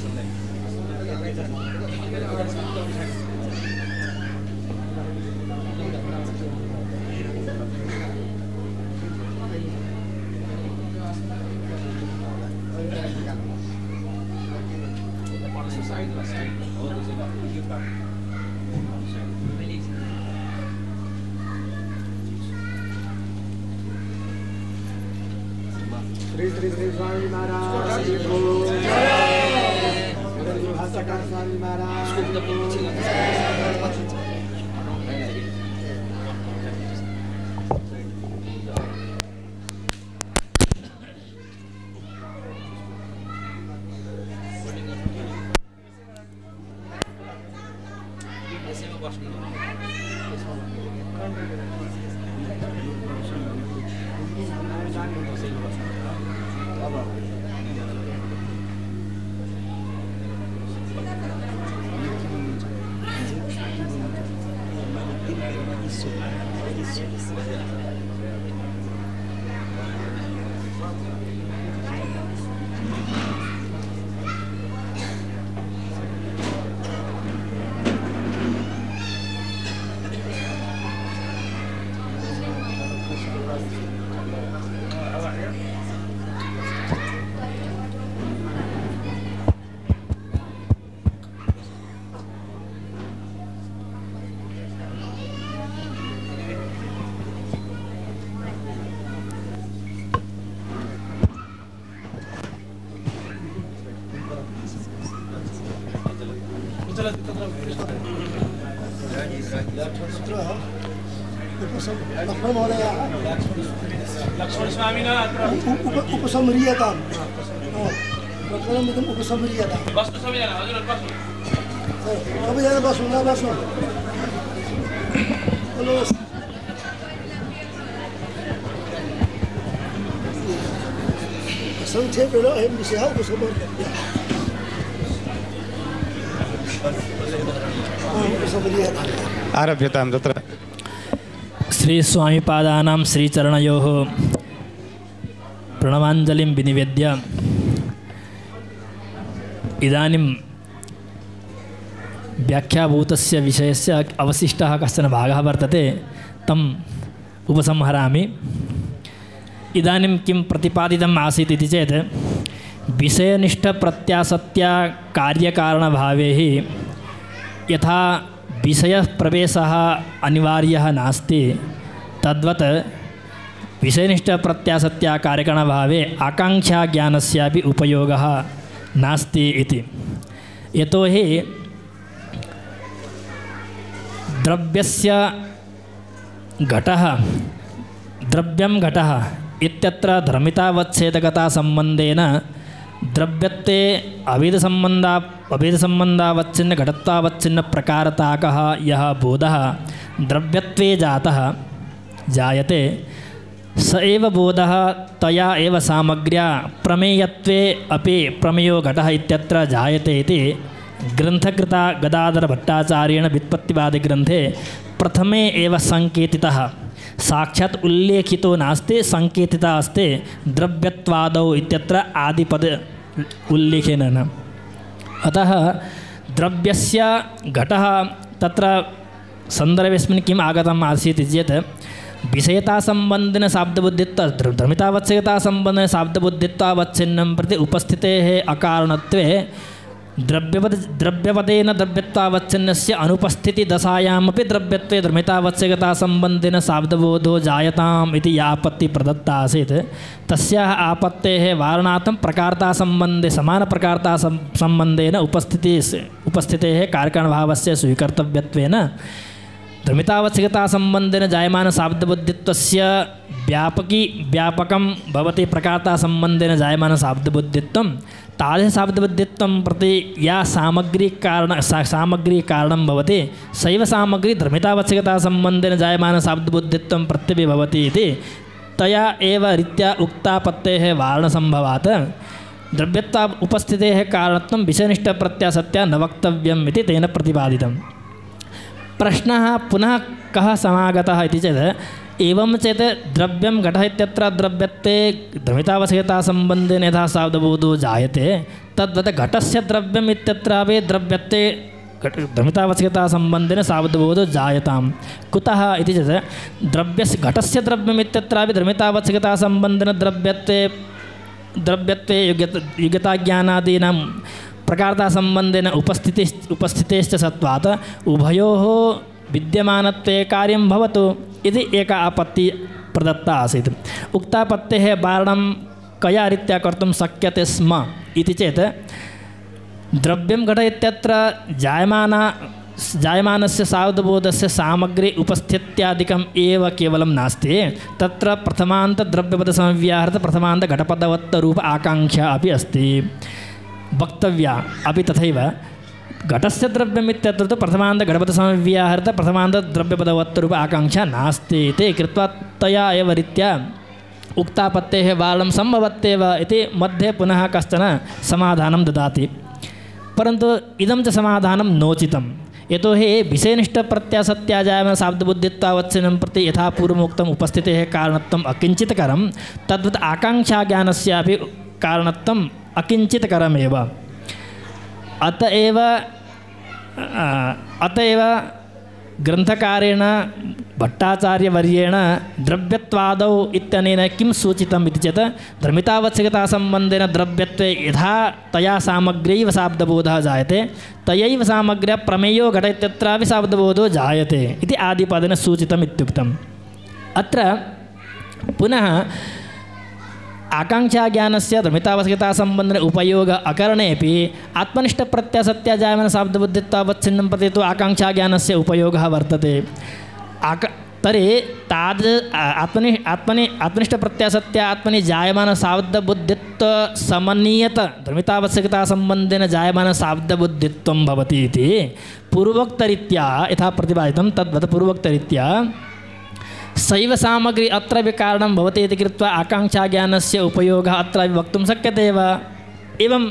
श्री श्री श्री स्वामी महाराज को भाष्यकार स्वामी महाराज लक्ष्मण स्वामी उपसमरीयता प्रकरणमिदम् उपसमरीयता बस्नु सबैजना हजुर बस्नु सबैजना बस्नु ल बस्नु संक्षेपेण अयं विषयः उपसमरीयता आरभ्यतां तत्र श्री स्वामीपादानां श्रीचरणयोः प्रणवाञ्जलिं विनिवेद्य इदानीं व्याख्याभूतस्य विषयस्य अवशिष्टः कश्चन भागः वर्तते तम् उपसंहरामि। इदानीं किं प्रतिपादितम् आसीत् इति चेत् विषयनिष्ठप्रत्यासत्या कार्यकारणभावे हि यथा विषयप्रवेशः अनिवार्यः नास्ति तद्वत् विषयनिष्ठप्रत्यासत्या कार्यकारणभावे आकाङ्क्षाज्ञानस्यापि उपयोगः नास्ति इति। यतोहि द्रव्यस्य घटः द्रव्यं घटः इत्यत्र धर्मितावच्छेदकता संबंधेन द्रव्यत्वे अभेदसंबंधावच्छिन्न घटत्वावच्छिन्न प्रकारताकः यः बोधः द्रव्यत्वे जातः जायते स एव बोधः तया एव सामग्र्या प्रमेयत्वे अपि प्रमेयो घटः इत्यत्र जायते इति ग्रन्थकृता गदाधर भट्टाचार्येण व्युत्पत्तिवादिग्रन्थे प्रथमे एव संकेतितः साक्षात् उल्लेखितो नास्ति संकेतिता अस्ति द्रव्यत्वादौ इत्यत्र आदिपद उल्लेखेन न। अतः द्रव्यस्य घटः तत्र सन्दर्भेऽस्मिन् किम् आगतम् आसीत् चेत् विषयतासम्बन्धिन शाब्दबुद्धित्व धर्मितावच्छेदतासम्बन्धिन शाब्दबुद्धित्वावच्छिन्नं प्रति उपस्थितेः अकारणत्वे द्रव्यपदेन द्रव्यत्वावच्छिन्नस्य अनुपस्थितिदशायामपि द्रव्यत्वे धर्मितावच्छेदतासम्बन्धिन शाब्दबोधो जायताम् इति या आपत्तिः प्रदत्ता आसीत् तस्याः आपत्तेः वारणार्थं प्रकारतासम्बन्धे समानप्रकारतासम्बन्धेन उपस्थितेः कारकणभावस्य स्वीकर्तव्यत्वेन धर्मितावच्छेदतासम्बन्धेन जायमानशाब्दबुद्धित्वस्य व्यापकं भवति प्रकारतासम्बन्धेन जायमानशाब्दबुद्धित्वं तादृशशाब्दबुद्धित्वं प्रति या सामग्री कारणं भवति सैव सामग्री धर्मितावच्छेदतासम्बन्धेन जायमानशाब्दबुद्धित्वं प्रत्यपि भवति इति तया एव रीत्या उक्तापत्तेः वारणसम्भवात् द्रव्यत्वा उपस्थितेः कारणत्वं विषयनिष्ठप्रत्यासत्या न वक्तव्यम् इति तेन प्रतिपादितम्। प्रश्नः पुनः कः समागतः इति चेत् एवं चेत् द्रव्यं घटः इत्यत्र द्रव्यत्वे द्रमितावश्यकतासम्बन्धेन यथा सावधबोधो जायते तद्वत् घटस्य द्रव्यम् इत्यत्रापि द्रव्यत्वे द्रमितावश्यकतासम्बन्धेन सावधबोधो जायताम् कुतः इति चेत् द्रव्यस्य घटस्य द्रव्यम् इत्यत्रापि द्रमितावश्यकतासम्बन्धेन द्रव्यत्वे योग्यताज्ञानादीनां प्रकारतासम्बन्धेन उपस्थितेश्च सत्वात् उभयोः विद्यमानत्वे कार्यं भवतु इति एका आपत्ति प्रदत्ता आसीत्। उक्तापत्तेः वारणं कया रीत्या कर्तुं शक्यते स्म इति चेत् द्रव्यं घट इत्यत्र जायमानस्य सावधबोधस्य सामग्री उपस्थित्यादिकम् एव केवलं नास्ति, तत्र प्रथमान्तद्रव्यपदसंव्याहृत प्रथमान्तघटपदवत्तरूप आकाङ्क्षा अपि अस्ति वक्तव्या। अपि तथैव घटस्य द्रव्यमित्यत्र तु प्रथमान्तघटपदसंव्याहृत प्रथमान्तद्रव्यपदवत्तरूप आकाङ्क्षा नास्ति इति कृत्वा तया एव रीत्या उक्तापत्तेः वारणं सम्भवत्येव इति मध्ये पुनः कश्चन समाधानं ददाति। परन्तु इदं च समाधानं नोचितं, यतोहि विषयनिष्ठप्रत्यासत्याजायमानसाब्दबुद्धित्वावच्छिन्नं प्रति यथा पूर्वमुक्तम् उपस्थितेः कारणत्वम् अकिञ्चितकरं तद्वत् आकाङ्क्षाज्ञानस्यापि कारणत्वम् अकिञ्चितकरमेव। अतएव ग्रन्थकारेण भट्टाचार्यवर्येण द्रव्यत्वादौ इत्यनेन किं सूचितम् इति चेत् धर्मितावश्यकतासम्बन्धेन द्रव्यत्वे यथा तया सामग्र्यैव शाब्दबोधः जायते तयैव सामग्र्या प्रमेयो घट इत्यत्रापि शाब्दबोधो जायते इति आदिपदेन सूचितम् इत्युक्तम्। अत्र पुनः आकाङ्क्षाज्ञानस्य धर्मितावश्यकतासम्बन्धेन उपयोग अकरणेपि आत्मनिष्ठप्रत्ययसत्याजायमानशाब्दबुद्धित्वावच्छिन्नं प्रति तु आकाङ्क्षाज्ञानस्य उपयोगः वर्तते। तर्हि आत्मनिष्ठप्रत्ययसत्य आत्मनि जायमानशाब्दबुद्धित्वसमन्वित धर्मितावश्यकतासम्बन्धेन जायमानशाब्दबुद्धित्वं भवति इति पूर्वोक्तरीत्या यथा प्रतिपादितं तद्वत् पूर्वोक्तरीत्या सैव सामग्री अत्र कारणं भवति इति कृत्वा आकाङ्क्षाज्ञानस्य उपयोगः अत्र वक्तुं शक्यते वा? एवम्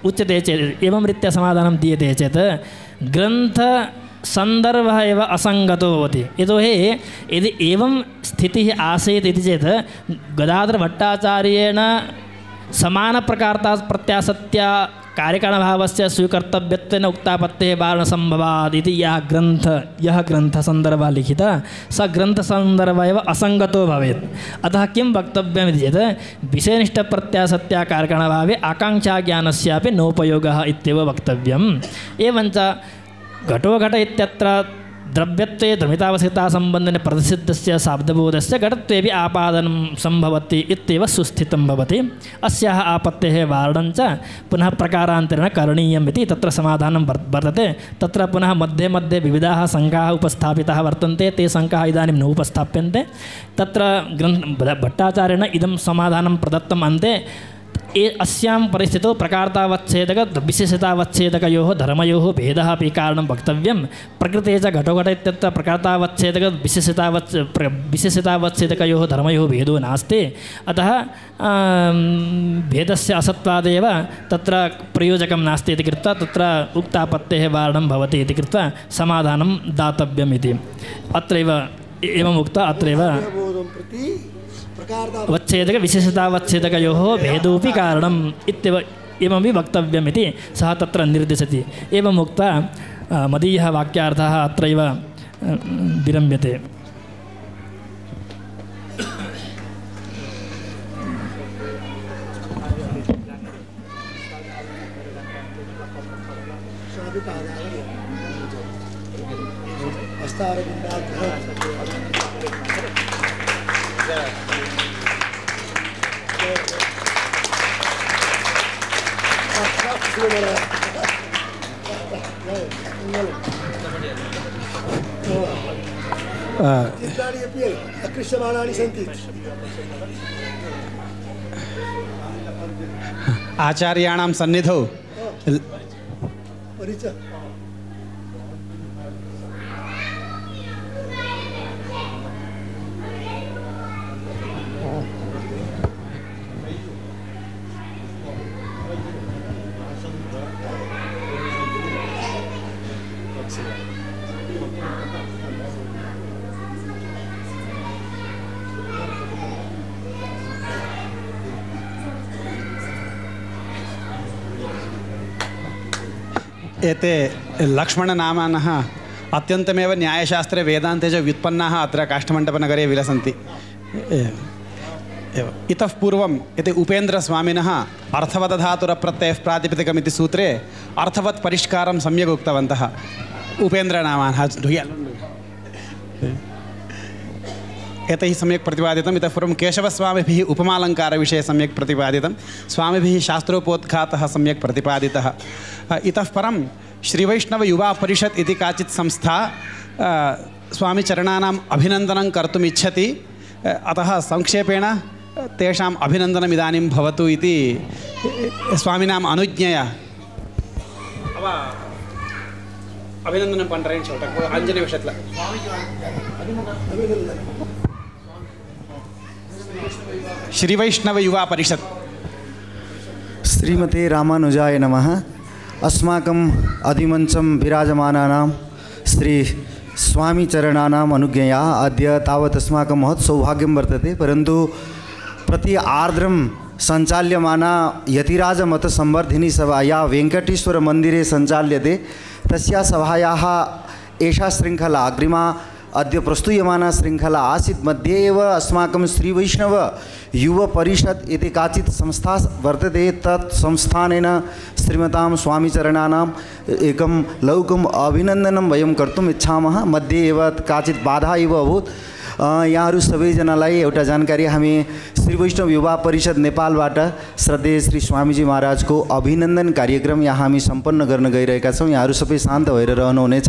उच्यते चेत् एवं रीत्या समाधानं दीयते चेत् ग्रन्थसन्दर्भः एव असङ्गतो भवति। यतोहि यदि एवं स्थितिः आसीत् इति चेत् गदाधरभट्टाचार्येण समानप्रकारता प्रत्यासत्या कार्यकारणभावस्य स्वीकर्तव्यत्वेन उक्तापत्तेः वारणसम्भवात् इति यः ग्रन्थसन्दर्भः लिखितः स ग्रन्थसन्दर्भः एव असङ्गतो भवेत्। अतः किं वक्तव्यमिति चेत् विषयनिष्ठप्रत्यासत्या कार्यकारणभावे आकाङ्क्षाज्ञानस्यापि नोपयोगः इत्येव वक्तव्यम्। एवञ्च घटोघट इत्यत्र द्रव्यत्वे धर्मितावश्यकतासम्बन्धेन प्रतिषिद्धस्य शाब्दबोधस्य घटत्वेपि आपादनं सम्भवति इत्येव सुस्थितं भवति। अस्याः आपत्तेः वारणं च पुनः प्रकारान्तरेण करणीयम् इति तत्र समाधानं वर्तते। तत्र पुनः मध्ये मध्ये विविधाः शङ्काः उपस्थापिताः वर्तन्ते, ते शङ्काः इदानीं न उपस्थाप्यन्ते। तत्र भट्टाचार्येण इदं समाधानं प्रदत्तम् अन्ते अस्यां परिस्थितौ प्रकारतावच्छेदक विशेषतावच्छेदकयोः धर्मयोः भेदः अपि कारणं वक्तव्यं। प्रकृते च घटोघट इत्यत्र प्रकारतावच्छेदक विशेषतावच्छेदकयोः धर्मयोः भेदो नास्ति, अतः भेदस्य असत्वादेव तत्र प्रयोजकं नास्ति इति कृत्वा तत्र उक्तापत्तेः वारणं भवति इति कृत्वा समाधानं दातव्यम् इति अत्रैव एवम् उक्त्वा अत्रैव वच्छेदक विशेषतावच्छेदकयोः भेदोऽपि कारणम् इत्येव एवमपि वक्तव्यम् इति सः तत्र निर्दिशति। एवम् उक्त्वा मदीयः वाक्यार्थः अत्रैव विरम्यते। अकृष्यमाणानि सन्ति। आचार्याणां सन्निधौ एते लक्ष्मणनामानः अत्यन्तमेव न्यायशास्त्रे वेदान्ते च व्युत्पन्नाः अत्र काष्ठमण्डपनगरे विलसन्ति। इतः पूर्वं यदि उपेन्द्रस्वामिनः अर्थवदधातुरप्रत्ययः प्रातिपदिकमिति सूत्रे अर्थवत् परिष्कारं सम्यक् उक्तवन्तः उपेन्द्रनामानः। एतैः सम्यक् प्रतिपादितम्। इतः पूर्वं केशवस्वामिभिः उपमालङ्कारविषये सम्यक् प्रतिपादितं, स्वामिभिः शास्त्रोपोद्घातः सम्यक् प्रतिपादितः। इतः परं श्रीवैष्णवयुवापरिषत् इति काचित् संस्था स्वामिचरणानाम् अभिनन्दनं कर्तुम् इच्छति। अतः संक्षेपेण तेषाम् अभिनन्दनम् इदानीं भवतु इति स्वामिनाम् अनुज्ञया अभिनन्दनं पण्णरेन् चोटक् 5 निमिषत्ल श्रीवैष्णवयुवापरिषत्। श्रीमते रामानुजाय नमः। अस्माकम् अधिमञ्चं विराजमानानां श्री स्वामीचरणानाम् अनुज्ञया अद्य तावत् अस्माकं महत् सौभाग्यं वर्तते। परन्तु प्रति आर्द्रं सञ्चाल्यमाना यतिराजमतसंवर्धिनी सभा या वेङ्कटेश्वरमन्दिरे सञ्चाल्यते, तस्या सभायाः एषा शृङ्खला अग्रिमा अद्य प्रस्तूयमाना शृङ्खला आसीत्। मध्ये एव अस्माकं श्रीवैष्णवयुवपरिषत् इति काचित् संस्था वर्तते। तत् संस्थानेन श्रीमतां स्वामीचरणानाम् एकं लौकिकम् अभिनन्दनं वयं कर्तुम् इच्छामः। मध्ये एव काचित् बाधा एव अभूत्। यहाँहरू सबैजनालाई एउटा जानकारी, हामी श्री वैष्णव युवा परिषद नेपालबाट श्रद्धेय श्री स्वामीजी महाराजको अभिनन्दन कार्यक्रम यहाँ हामी सम्पन्न गर्न गइरहेका छौँ। यहाँहरू सबै शान्त भएर रहनुहुनेछ।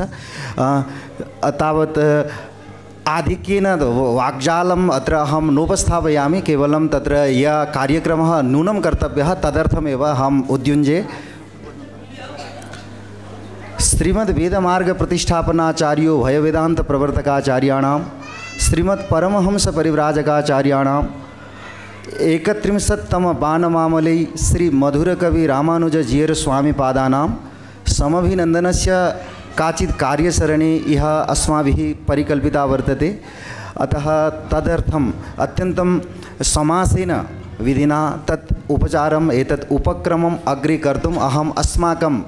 तावत् आधिक्येन वाग्जालम् अत्र अहं नोपस्थापयामि, केवलं तत्र यः कार्यक्रमः नूनं कर्तव्यः तदर्थमेव अहम् उद्युञ्जे। श्रीमद्वेदमार्गप्रतिष्ठापनाचार्यो भयवेदान्तप्रवर्तकाचार्याणां श्रीमत्परमहंसपरिव्राजकाचार्याणां 31तम बाणमामलै श्रीमधुरकविरामानुजजीयर स्वामिपादानां समभिनन्दनस्य काचित् कार्यसरणी इह अस्माभिः परिकल्पिता वर्तते। अतः तदर्थम् अत्यन्तं समासेन विधिना तत् उपचारम् एतत् उपक्रमम् अग्रे कर्तुम् अहम् अस्माकं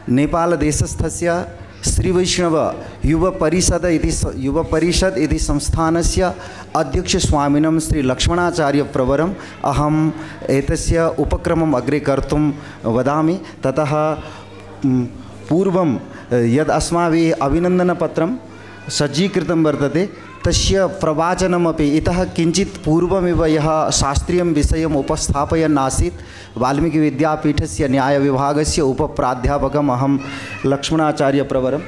नेपालदेशस्थस्य श्रीवैष्णवयुवपरिषद् इति संस्थानस्य अध्यक्षस्वामिनं श्री लक्ष्मणाचार्यप्रवरम् अहम् एतस्य उपक्रमम् अग्रे कर्तुं वदामि। ततः पूर्वं यद् अस्माभिः अभिनन्दनपत्रं सज्जीकृतं वर्तते तस्य प्रवाचनमपि इतः किञ्चित् पूर्वमेव यः शास्त्रीयं विषयम् उपस्थापयन् आसीत् वाल्मीकिविद्यापीठस्य न्यायविभागस्य उपप्राध्यापकम् अहं लक्ष्मणाचार्यप्रवरम्।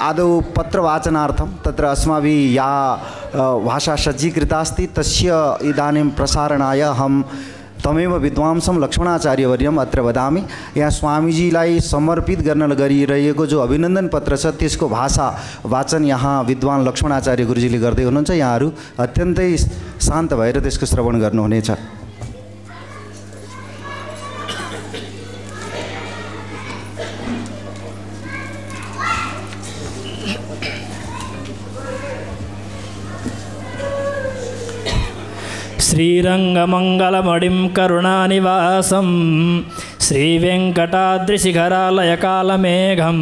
आदौ पत्रवाचनार्थं तत्र अस्माभिः या भाषा सज्जीकृता अस्ति तस्य इदानीं प्रसारणाय अहं तमेव विद्वांसं लक्ष्मणाचार्यवर्यम् अत्र वदामि। यहाँ स्वामीजीलाई समर्पित गर्न गरिरहेको जो अभिनन्दन पत्र छ त्यसको भाषा वाचन यहाँ विद्वान लक्ष्मणाचार्य गुरुजीले गर्दै हुनुहुन्छ। यहाँहरू अत्यन्तै शान्त भएर त्यसको श्रवण गर्नुहुनेछ। श्रीरङ्गमङ्गलमणिं करुणानिवासं श्रीवेङ्कटाद्रिशिखरालयकालमेघं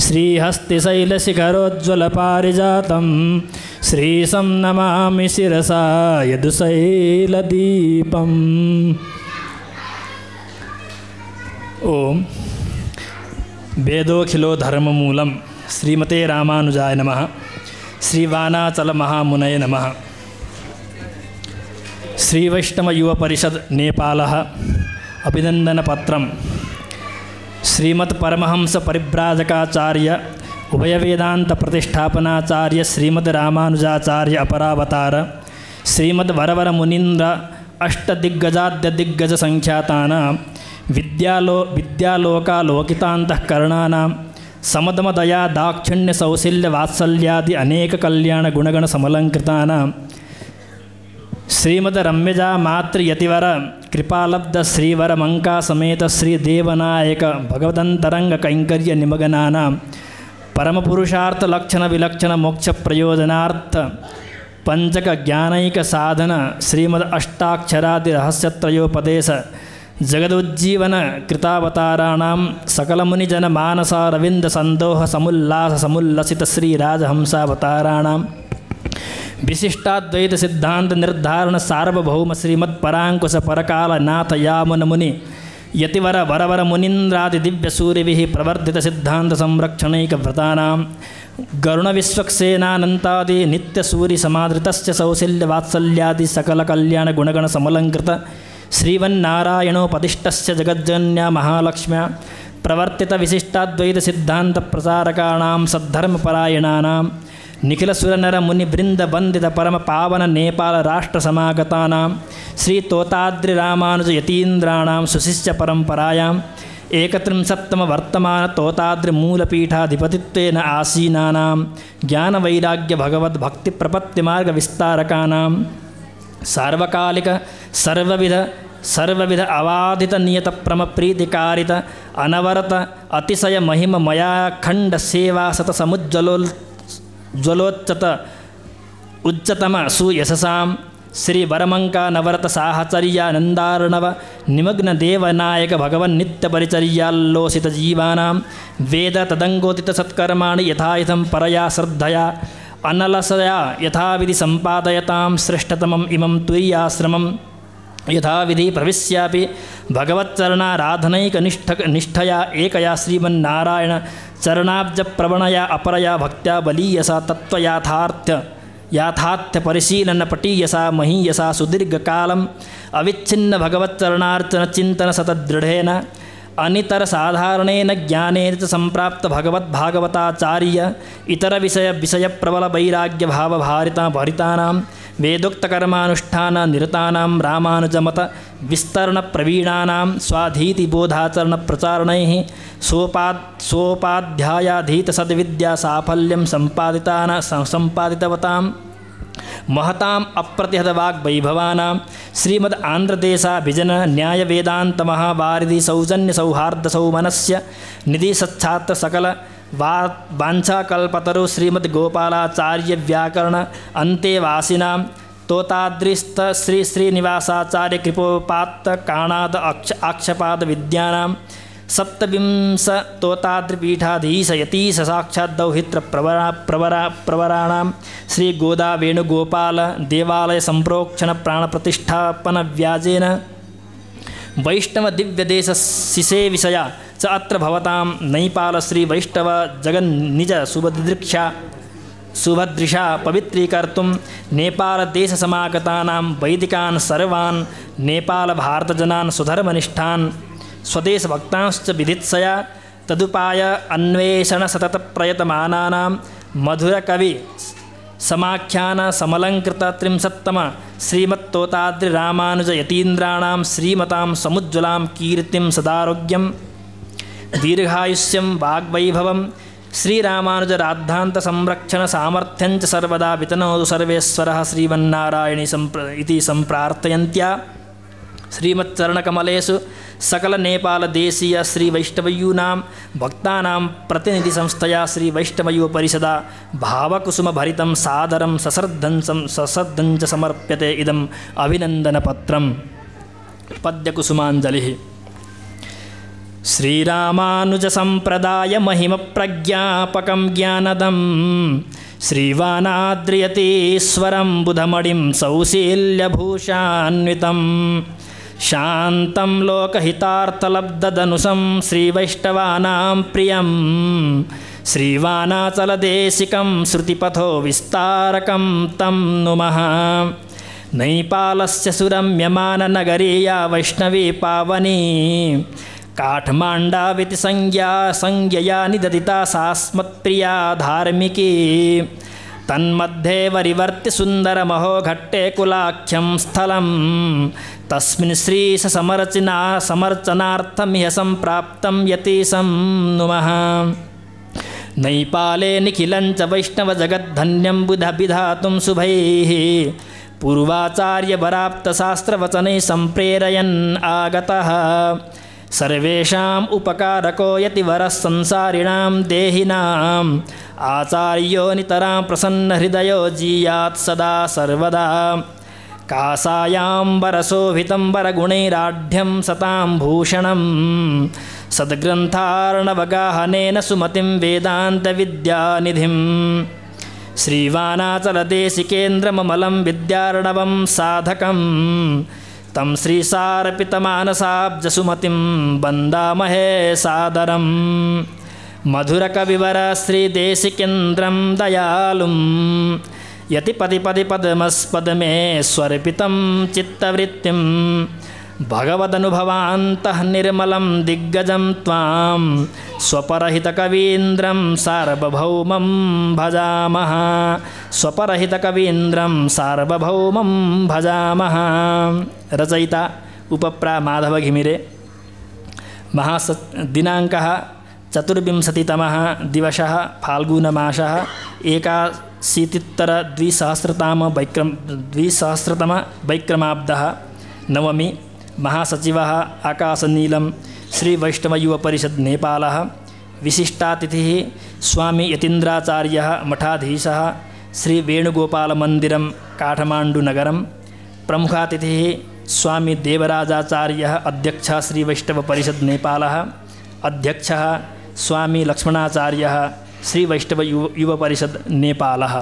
श्रीहस्तिशैलशिखरोज्ज्वलपारिजातं श्रीशं नमामि शिरसा यदुशैलदीपम्। ओम वेदोऽखिलो धर्ममूलं श्रीमते रामानुजाय नमः। श्रीवानाचलमहामुनये नमः। श्रीवैष्णवयुवपरिषद नेपालः अभिनन्दनपत्रं श्रीमत्परमहंसपरिव्राजकाचार्य उभयवेदान्तप्रतिष्ठापनाचार्य श्रीमद्रामानुजाचार्य अपरावतार श्रीमद्वरवरमुनीन्द्र अष्टदिग्गजाद्यदिग्गजसङ्ख्यातानां विद्यालोकालोकितान्तःकरणानां समदमदया दाक्षिण्यसौशील्यवात्सल्यादि अनेककल्याणगुणगणसमलङ्कृतानां श्रीमद रम्यजा मातृयतिवर कृपालब्ध श्रीवर मंका समेत श्री देवनायक भगवदंतरंग कैंकर्य निमग्नानां परमपुरुषार्थ लक्षण विलक्षण मोक्ष प्रयोजनार्थ पंचक ज्ञानैक साधन श्रीमद अष्टाक्षरादि रहस्यत्रयोपदेश जगदुज्जीवन कृतावताराणां सकलमुनिजन मानसारविंद संदोह समुल्लास समुल्लसित श्री राजहंसावताराणां विशिष्टाद्वैत सिद्धांत निर्धारण सार्वभौम श्रीमद परांकुश परकाल नाथ यामुन मुनि यतिवर वरवर मुनीन्द्रादि दिव्य सूर्यभिः प्रवर्धित सिद्धांत संरक्षणैक व्रतानां गरुण विश्वक्सेनानन्तादि नित्य सूर्य समादृतस्य सौशल्य वात्सल्यादि सकल कल्याण गुणगण समलंकृत श्रीवन्नारायणोपदिष्टस्य जगज्जन्या महालक्ष्म्या प्रवर्तित विशिष्टाद्वैत सिद्धांत प्रचारकाणां सद्धर्मपरायणानां निखिल सुरनर मुनि वृंद वंदित परम पावन नेपाल राष्ट्र समागतानां श्री तोताद्रि रामानुज यतीन्द्राणां सुशिष्य परंपरायाम् एकत्रिंशत्तम वर्तमान तोताद्रि मूलपीठाधिपतित्वेन आसीनानां ज्ञान वैराग्य भगवद भक्ति प्रपत्ति मार्ग विस्तारकानां सार्वकालिक सर्वविध अवाधित नियत प्रम प्रीतिकारित अनवरत अतिशय महिम मया खंड सेवा सत समुज्ज्वलोच्चत उच्चतम सुयशसां श्री वरमंका नवरत साहचर्यानंदार्णव निमग्न देवनायक भगवन् नित्य परिचर्याल्लोसित जीवानां वेद तदंगोदित सत्कर्माणि यथायथं परया श्रद्धया अनलसया यथाविधि संपादयतां श्रेष्ठतमम् इमं तुरीयाश्रमं यथाविधि प्रविश्यापि भगवच्चरणाराधनैक निष्ठया एकया श्रीमन्नारायण चरणाब्ज प्रवणया अपरया भक्त्या बलीयसा याथार्थ्य परिशीलन पटीयसा महीयसा सुदीर्घकालम् अविच्छिन्न भगवच्चरणार्चन चिंतन सतदृढ़ेन अनितर साधारणेन ज्ञानेन च संप्राप्त भगवद्भागवताचार्य इतर विषय प्रबल वैराग्य भाव भरितानां वेदोक्तकर्मानुष्ठान निरतानां रामानुजमत विस्तरण प्रवीणानां स्वाधीति बोधाचरण प्रचारणैः सोपाध्यायाधीत सद्विद्या साफल्यं संपादितवतां महताम् अप्रतिहत वाग्वैभवानां श्रीमद् आंध्रदेशाभिजन न्याय वेदांत महावारिधि सौजन्य सौहार्द सौमनस्य निधि सच्छात्र सकल वाञ्छाकल्पतरु श्रीमद् गोपालाचार्य व्याकरण अन्तेवासिनां तोताद्रिस्त श्री श्रीनिवासाचार्य कृपोपात्त काणाद आक्षपाद विद्यानां सप्तविंश तोताद्रिपीठाधीश यतीश साक्षाद्दौहित्र प्रवराणां श्री गोदा वेणुगोपाल देवालय संप्रोक्षण प्राण प्रतिष्ठापन व्याजेन वैष्णव दिव्यदेश शिशे विषया च अत्र भवतां नैपाल श्री वैष्णव जगन्निज सुभद्रिषा पवित्रीकर्तुं नेपाल देश समागतानां वैदिकान् सर्वान् नेपाल भारतजनान् सुधर्मनिष्ठान् स्वदेश भक्तांश्च विदित्सया तदुपाय अन्वेषण सतत प्रयतमानानां मधुरकवि समाख्यान समलंकृत त्रिंशत्तम श्रीमत्तोताद्रि रामानुज यतीन्द्राणां श्रीमतां समुज्ज्वलां कीर्तिं सदारोग्यं दीर्घायुष्यं वाग्वैभवं श्रीरामानुज राद्धान्त संरक्षण सामर्थ्यञ्च सर्वदा वितनोतु सर्वेश्वरः श्रीमन्नारायणी इति सम्प्रार्थयन्त्या श्रीमच्चरणकमलेषु सकल नेपाल देशीय श्री वैष्णवयूनां भक्तानां प्रतिनिधि संस्थया श्री वैष्णवयू परिषदा भावकुसुम भरितं सादरं सश्रद्धं च समर्प्यते इदम् अभिनन्दनपत्रं पद्यकुसुमाञ्जलिः श्रीरामानुज संप्रदाय महिम प्रज्ञापकं ज्ञानदं श्रीवानाद्रियतीश्वरं बुधमणिं सौशील्यभूषान्वितं शान्तं लोकहितार्थलब्धदनुसं श्रीवैष्णवानां प्रियं श्रीवानाचलदेशिकं श्रुतिपथो विस्तारकं तं नुमः नैपालस्य सुरम्यमाननगरीया वैष्णवी पावनी काठमाण्डाविति संज्ञया निददिता सास्मत्प्रिया धार्मिकी तन्मध्ये वरिवर्ति सुन्दरमहो घट्टे कुलाख्यं स्थलं तस्मिन् समर्चनार्थमिह सम्प्राप्तं यतीशं नुमः नैपाले निखिलञ्च वैष्णवजगद्धन्यं विधातुं शुभैः पूर्वाचार्यवराप्तशास्त्रवचनैः सम्प्रेरयन् आगतः सर्वेषाम् उपकारको यतिवरः संसारिणां देहिनां आचार्यो नितरां प्रसन्नहृदयो जीयात् सदा सर्वदा कासायाम्बरशोभितं वरगुणैराढ्यं सतां भूषणं सद्ग्रन्थार्णवगाहनेन सुमतिं वेदान्तविद्यानिधिं श्रीवानाचलदेशिकेन्द्रममलं विद्यार्णवं साधकं तं श्रीसारपितमानसाब्जसुमतिं वन्दामहे सादरं मधुरकविवर श्रीदेशिकेन्द्रं दयालुं यतिपदिपदिपद्मस्पदमेश्वरपितं चित्तवृत्तिं भगवदनुभवान्तः निर्मलं दिग्गजं त्वां स्वपरहितकवीन्द्रं सार्वभौमं भजामः स्वपरहितकवीन्द्रं सार्वभौमं भजामः। रचयिता उपप्रा माधव घिमिरे। दिनाङ्कः 24तमः दिवसः फाल्गुनमासः 81-द्विसहस्रतम वैक्रमाब्दः नवमी। महासचिवः आकाशनीलं श्री वैष्णवयुवपरिषद् नेपालः। विशिष्टातिथिः स्वामी यतीन्द्राचार्यः मठाधीशः श्री वेणुगोपालमन्दिरं काठमाण्डुनगरं। प्रमुखातिथिः स्वामी देवराजाचार्यः अध्यक्षः श्री वैष्णवपरिषद् नेपालः। अध्यक्षः स्वामी लक्ष्मणाचार्यः श्री वैष्णवयुवपरिषद् नेपालः।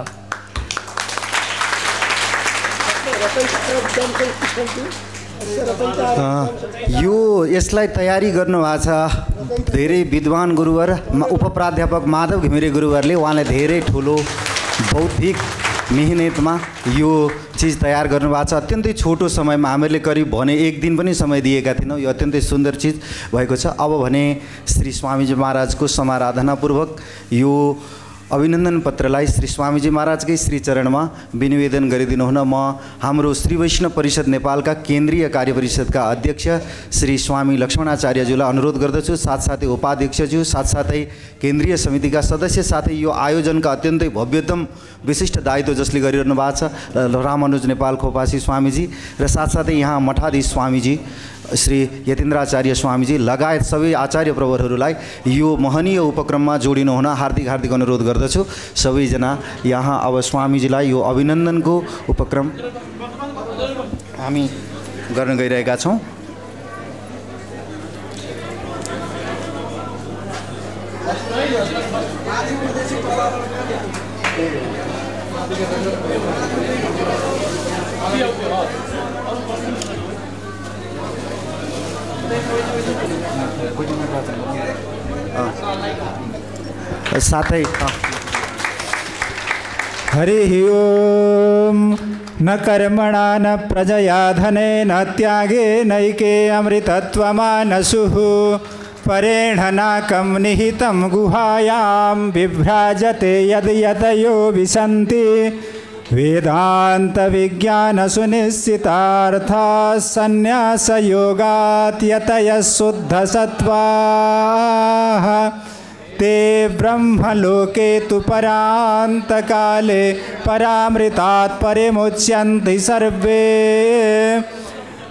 यो यसलाई तयारी गर्नुभएको छ धेरै विद्वान गुरुवर उपप्राध्यापक माधव घिमिरे गुरुवरले। उहाँले धेरै ठुलो बौद्धिक मेहनतमा यो चिज तयार गर्नुभएको छ। अत्यन्तै छोटो समयमा हामीहरूले करिब भने 1 दिन पनि समय दिएका थिएनौँ। यो अत्यन्तै सुन्दर चिज भएको छ। अब भने श्री स्वामीजी महाराजको समाराधनापूर्वक यो अभिनन्दन पत्रलाई श्री स्वामीजी महाराजकै श्री चरणमा विनिवेदन गरिदिनु हुन म हाम्रो श्री वैष्णव परिषद नेपालका केन्द्रीय कार्य परिषदका अध्यक्ष श्री स्वामी लक्ष्मणाचार्यज्यूलाई अनुरोध गर्दछु। साथसाथै उपाध्यक्षज्यू, साथसाथै केन्द्रीय समितिका सदस्य, साथै यो आयोजनका अत्यन्तै भव्यतम विशिष्ट दायित्व जसले गरिरहनु भएको छ रामानुज नेपाल खोपासी स्वामीजी र साथसाथै यहाँ मठाधीश स्वामीजी श्री यतीन्द्राचार्य स्वामीजी लगायत सबै आचार्य प्रवरहरूलाई यो महनीय उपक्रममा जोडिनु हुन हार्दिक हार्दिक अनुरोध गर्दछु। सबैजना यहाँ अब स्वामीजीलाई यो अभिनन्दनको उपक्रम हामी गर्न गइरहेका छौँ। साथै हरिः ओम न कर्मणा न प्रजया धनेन त्यागेनैके अमृतत्वमानसुः परेण नाकं निहितं गुहायां बिभ्राजते यद् यतयो विशन्ति वेदान्तविज्ञानसुनिश्चितार्थाः सन्न्यासयोगात् यतयः शुद्धसत्त्वाः ते ब्रह्मलोके तु परान्तकाले परामृतात् परिमुच्यन्ति सर्वे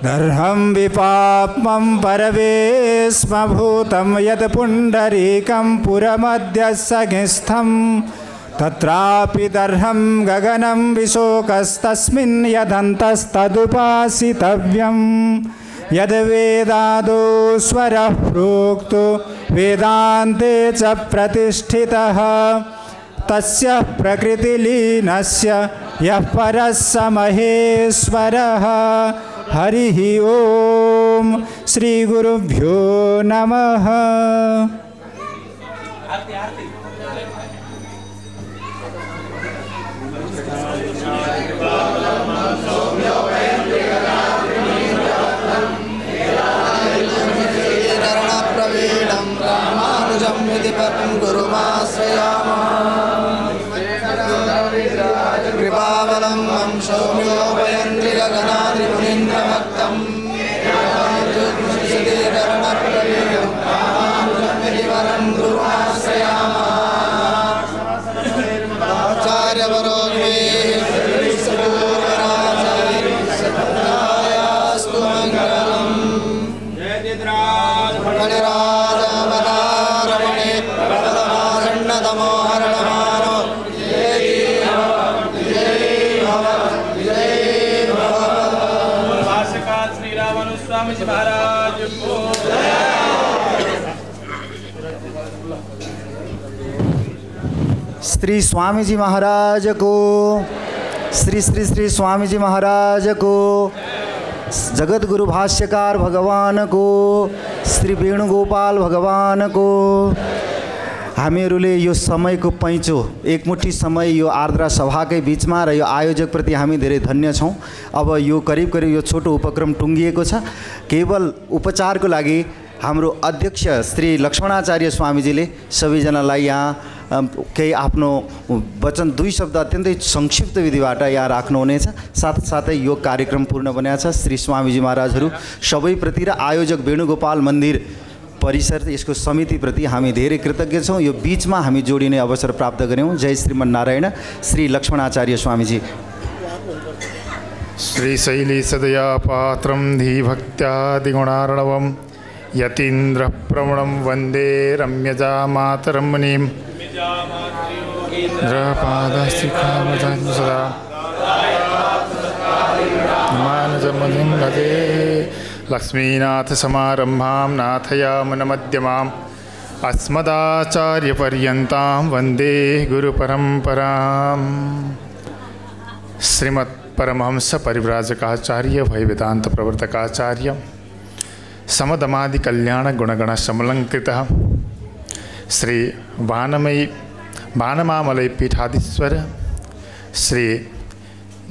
दर्हं विपाप्मं परवेश्मभूतं यत् पुण्डरीकं पुरमद्य सगिस्थं तत्रापि दर्हं गगनं विशोकस्तस्मिन् यदन्तस्तदुपासितव्यं यद्वेदादो स्वरः प्रोक्तो वेदान्ते च प्रतिष्ठितः तस्य प्रकृतिलीनस्य यः परः स महेश्वरः। हरिः ओम श्री गुरुभ्यो नमः। प्रवीणं रामानुजं यदि परं गुरुमाश्रयामः कृपावलम्बं सौम्योपयन्त्रिगगनादिमुनीन्द्रभक्तं शरीकरणप्रवीणं रामानुजं यदि परं गुरुमाश्रयामः आचार्यवरो मे सदायास्तु मङ्गलम्। गणराजमदारमणे प्रबलमासन्नतमोहरणमार मनु स्वामी जी महाराज को श्री स्वामी जी महाराज को, श्री श्री श्री स्वामी जी महाराज को, जगत गुरु भाष्यकार भगवान को, श्री वेणुगोपाल भगवान को। हामीहरूले यो समयको पैँचो एकमुठी समय यो आर्द्रा सभाकै बिचमा र यो आयोजकप्रति हामी धेरै धन्य छौँ। अब यो करिब करिब यो छोटो उपक्रम टुङ्गिएको छ। केवल उपचारको लागि हाम्रो अध्यक्ष श्री लक्ष्मणाचार्य स्वामीजीले सबैजनालाई यहाँ केही आफ्नो वचन 2 शब्द अत्यन्तै संक्षिप्त विधिबाट यहाँ राख्नुहुनेछ। साथसाथै यो कार्यक्रम पूर्ण बनेको छ। श्री स्वामीजी महाराजहरू सबैप्रति र आयोजक वेणुगोपाल मन्दिर परिसर यसको समितिप्रति हामी धेरै कृतज्ञ छौँ। यो बिचमा हामी जोडिने अवसर प्राप्त गऱ्यौँ। जय श्रीमन्नारायण। श्री लक्ष्मणाचार्य स्वामीजी। श्रीशैली सदया पात्रं धीभक्त्यादिगुणार्णवं यतीन्द्रप्रवणं वन्दे रम्यजा मातरं मुनिं पादशिखावजं सदा मानजमुनिं भजे लक्ष्मीनाथसमारम्भां नाथयामुनमध्यमाम् अस्मदाचार्यपर्यन्तां वन्दे गुरुपरम्पराम्। श्रीमत्परमहंस परिव्राजकाचार्य भयवेदान्त प्रवर्तकाचार्य समदमादि कल्याण गुणगण समलंकृतः श्री वानमामलय पीठाधीश्वर श्री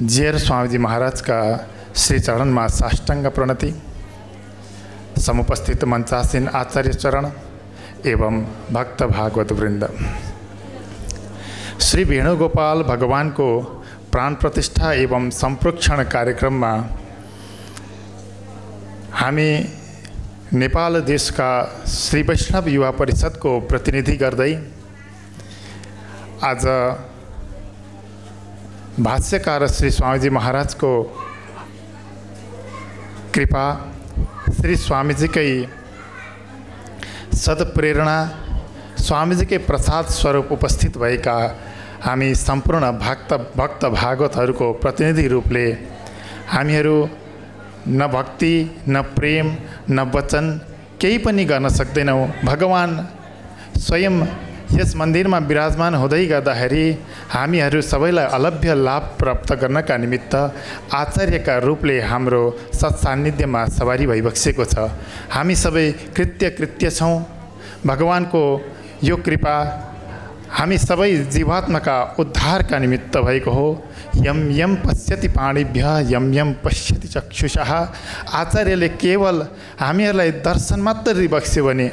जीयर स्वामी जी महाराज का श्री चरण में साष्टांग प्रणति, समुपस्थित मंचासीन आचार्य चरण एवं भक्त भागवत वृंद, श्री वेणुगोपाल भगवान को प्राण प्रतिष्ठा एवं संप्रोक्षण कार्यक्रम में हामी नेपाल देश का श्री वैष्णव युवा परिषद को प्रतिनिधि गर्दै आज भाष्यकार श्री स्वामीजी महाराज को कृपा, श्री स्वामीजी के सदप्रेरणा, स्वामीजी के प्रसाद स्वरूप उपस्थित भएका हामी संपूर्ण भक्त भागवतहरूको प्रतिनिधि रूपले हामीहरू न भक्ति न प्रेम न वचन केही पनि गर्न सक्दैनौँ। भगवान स्वयं यस मन्दिरमा विराजमान हुँदै गर्दाखेरि हामीहरू सबैलाई अलभ्य लाभ प्राप्त गर्नका निमित्त आचार्यका रूपले हाम्रो सत्सान्निध्यमा सवारी भइबसेको छ। हामी सबै कृत्य छौँ। भगवानको यो कृपा हामी सबै जीवात्माका उद्धारका निमित्त भएको हो। यम यम पश्यति पाणिभ्यः यम यम पश्यति चक्षुषः। आचार्यले केवल हामीहरूलाई दर्शन मात्र दिइबक्स्यो भने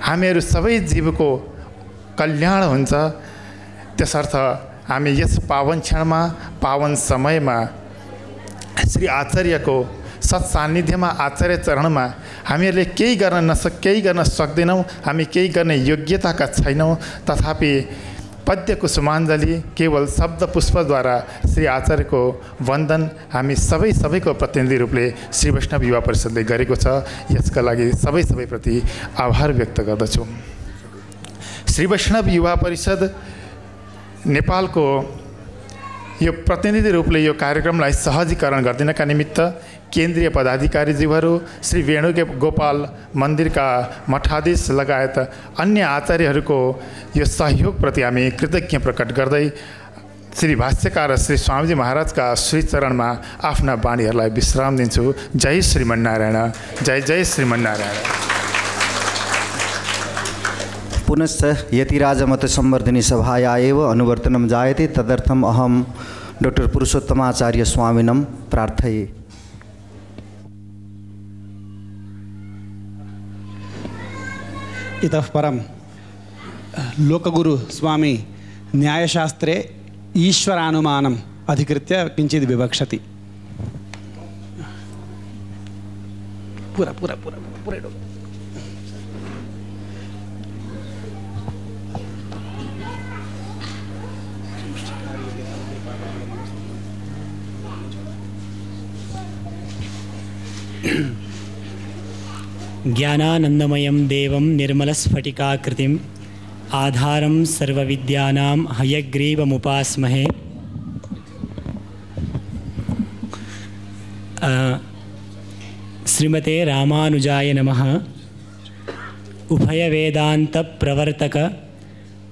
हामीहरू सबै जीवको कल्याण हुन्छ। त्यसर्थ हामी यस पावन क्षणमा पावन समयमा श्री आचार्यको सत्सान्निध्यमा आचार्य चरणमा हामीहरूले केही गर्न सक्दैनौँ। हामी केही गर्ने योग्यताका छैनौँ। तथापि पद्य कुसुमाञ्जली केवल शब्द पुष्पद्वारा श्री आचार्यको वन्दन हामी सबैको प्रतिनिधि रूपले श्री वैष्णव युवा परिषदले गरेको छ। यसका लागि सबैप्रति आभार व्यक्त गर्दछु। श्री वैष्णव युवा परिषद नेपालको यो प्रतिनिधि रूपले यो कार्यक्रमलाई सहजीकरण गरिदिनका निमित्त केन्द्रीय पदाधिकारीज्यूहरू, श्री वेणुगोपाल मन्दिरका मठाधीश लगायत अन्य आचार्यहरूको यो सहयोगप्रति हामी कृतज्ञ प्रकट गर्दै श्री भाष्यकार श्री स्वामीजी महाराजका श्री चरणमा आफ्ना वाणीहरूलाई विश्राम दिन्छु। जय श्रीमन्नारायण। जय जय श्रीमन्नारायण। पुनश्च यतिराजमत संवर्धिनी सभाया एव अनुवर्तनं जायते तदर्थम अहम डॉक्टर पुरुषोत्तमाचार्य स्वामिनं प्रार्थये। इतः परं लोकगुरु स्वामी न्यायशास्त्रे ईश्वरानुमानम् अधिकृत्य किञ्चित् विवक्षति। पूरा ज्ञानानंदमयं देवं निर्मलस्फटिकाकृतिम् आधारं सर्वविद्यानां हयग्रीवमुपास्महे। श्रीमते रामानुजाय नमः। उभयवेदान्तप्रवर्तक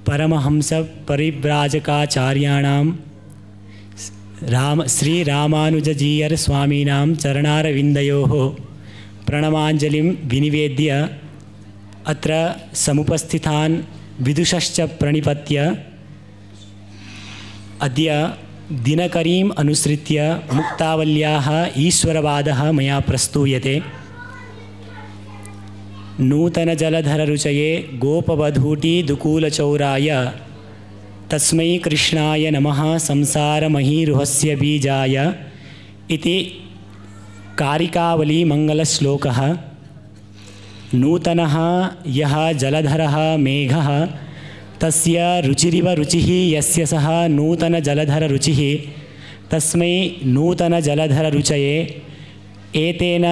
परमहंस परिव्राजकाचार्याणां श्रीरामानुजजीयर स्वामीनां चरणारविन्दयोः प्रणमाञ्जलिं विनिवेद्य अत्र समुपस्थितान् विदुषश्च प्रणिपत्य अद्य दिनकरीम् अनुसृत्य मुक्तावल्याः ईश्वरवादः मया प्रस्तूयते। नूतनजलधररुचये गोपवधूटिदुकूलचौराय तस्मै कृष्णाय नमः संसारमहीरुहस्य बीजाय इति कारिकावलीमङ्गलश्लोकः। नूतनः यः जलधरः मेघः तस्य रुचिरिव रुचिः यस्य सः नूतनजलधररुचिः तस्मै नूतनजलधररुचये। एतेन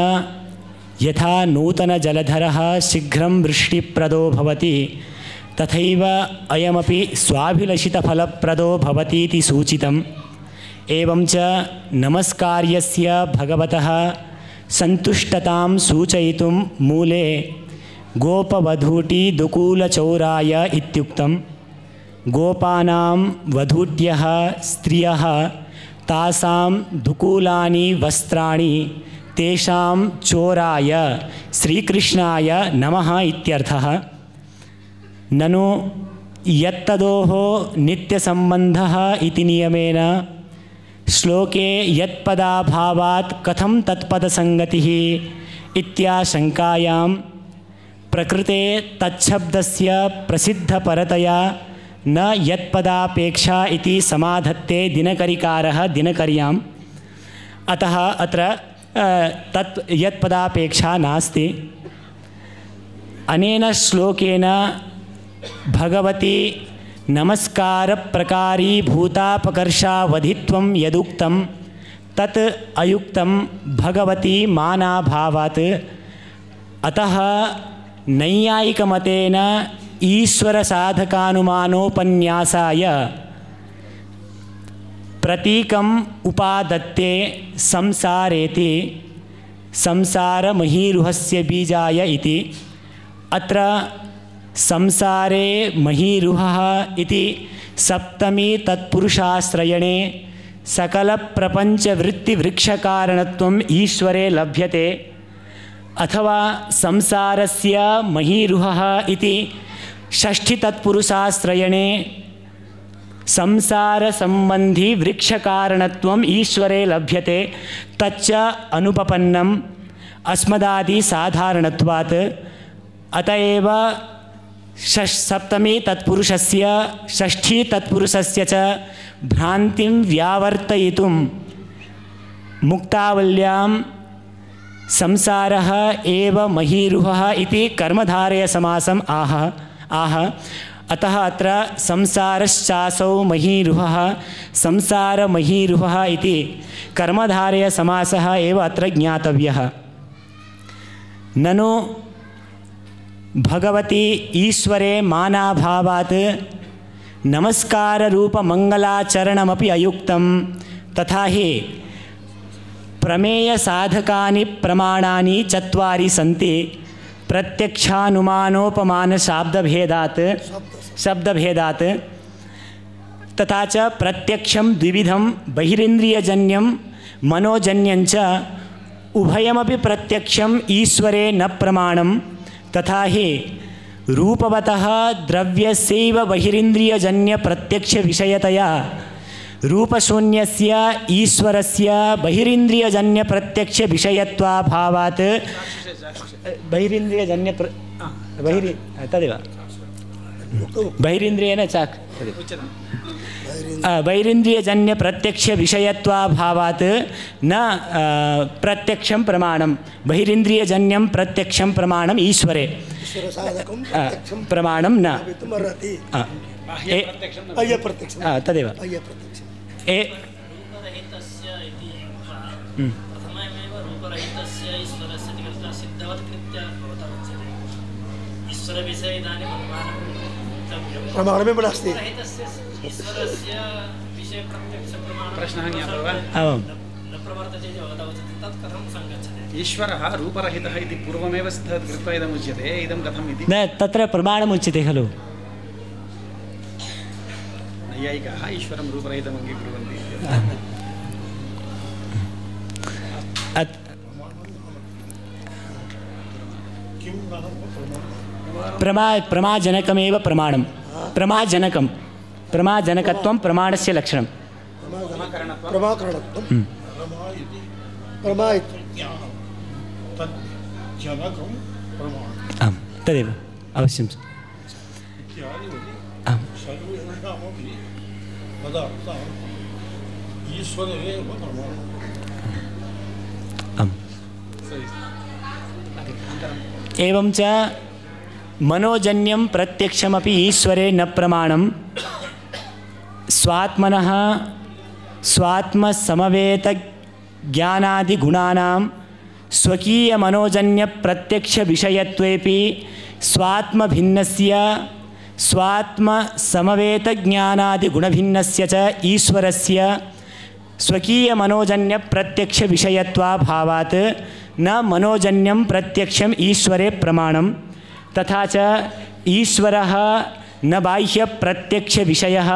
यथा नूतनजलधरः शीघ्रं वृष्टिप्रदो भवति तथैव अयमपि स्वाभिलषितफलप्रदो भवतीति सूचितम्। एवं च नमस्कार्यस्य भगवतः सन्तुष्टतां सूचयितुं मूले गोपवधूटिदुकूलचौराय इत्युक्तं। गोपानां वधूट्यः स्त्रियः तासां दुकूलानि वस्त्राणि तेषां चोराय श्रीकृष्णाय नमः इत्यर्थः। ननु यत्तदोः नित्यसम्बन्धः इति नियमेन श्लोके यत्पदाभावात् कथं तत्पदसङ्गतिः इत्याशङ्कायां प्रकृते तच्छब्दस्य प्रसिद्धपरतया न यत्पदापेक्षा इति समाधत्ते दिनकरिकारः दिनकर्याम्। अतः अत्र तत् यत्पदापेक्षा नास्ति। अनेन श्लोकेन भगवती नमस्कारप्रकारीभूतापकर्षावधित्वं यदुक्तं तत् अयुक्तं भगवती मानाभावात्। अतः नैयायिकमतेन ईश्वरसाधकानुमानोपन्यासाय प्रतीकम् उपादत्ते संसारेति संसारमहीरुहस्य बीजाय इति। अत्र संसारे महीरुहः इति सप्तमी तत्पुरुषाश्रयणे सकलप्रपञ्चवृत्तिवृक्षकारणत्वम् ईश्वरे लभ्यते। अथवा संसारस्य महीरुहः इति षष्ठीतत्पुरुषाश्रयणे संसारसम्बन्धी वृक्षकारणत्वम् ईश्वरे लभ्यते। तच्च अनुपपन्नम् अस्मदादिसाधारणत्वात्। अतएव सप्तमी तत्पुरुषस्य षष्ठी तत्पुरुषस्य च भ्रान्तिं व्यावर्तयितुं मुक्तावल्यां संसारः एव महीरुहः इति कर्मधारयसमासम् आह। अतः अत्र संसारश्चासौ महीरुहः संसारमहीरुहः इति कर्मधारयसमासः एव अत्र ज्ञातव्यः। ननु भगवती ईश्वरे मानाभावात् नमस्काररूपमङ्गलाचरणमपि अयुक्तं। तथा हि प्रमेयसाधकानि प्रमाणानि चत्वारि सन्ति। प्रत्यक्षानुमानोपमानशाब्दभेदात् तथा च प्रत्यक्षं द्विविधं बहिरिन्द्रियजन्यं मनोजन्यं च। उभयमपि प्रत्यक्षम् ईश्वरे न प्रमाणं। तथा हि रूपवतः द्रव्यस्यैव बहिरिन्द्रियजन्यप्रत्यक्षविषयतया रूपशून्यस्य ईश्वरस्य बहिरिन्द्रियजन्यप्रत्यक्षविषयत्वाभावात् तदेव बहिरिन्द्रियेण चाक् बहिरिन्द्रियजन्यप्रत्यक्षविषयत्वाभावात् न प्रत्यक्षं प्रमाणं। बहिरिन्द्रियजन्यं प्रत्यक्षं प्रमाणम् ईश्वरे प्रमाणं न। तदेव प्रमाणमेव नास्ति। प्रश्नः ज्ञातः वा? आमां ईश्वरः रूपरहितः इति पूर्वमेव सिद्धं कृत्वा इदमुच्यते इदं कथम् इति न तत्र प्रमाणमुच्यते खलु नैयायिकाः ईश्वरं रूपरहितम् अङ्गीकुर्वन्ति प्रमाजनकमेव प्रमाणं प्रमाजनकत्वं प्रमाणस्य लक्षणं आम् तदेव अवश्यं एवं च मनोजन्यं प्रत्यक्षमपि ईश्वरे न प्रमाणं स्वात्मनः स्वात्मसमवेतज्ञानादिगुणानां स्वकीयमनोजन्यप्रत्यक्षविषयत्वेपि स्वात्मभिन्नस्य स्वात्मसमवेतज्ञानादिगुणभिन्नस्य च ईश्वरस्य स्वकीयमनोजन्यप्रत्यक्षविषयत्वाभावात् न मनोजन्यं प्रत्यक्षम् ईश्वरे प्रमाणं तथा च ईश्वरः न बाह्यप्रत्यक्षविषयः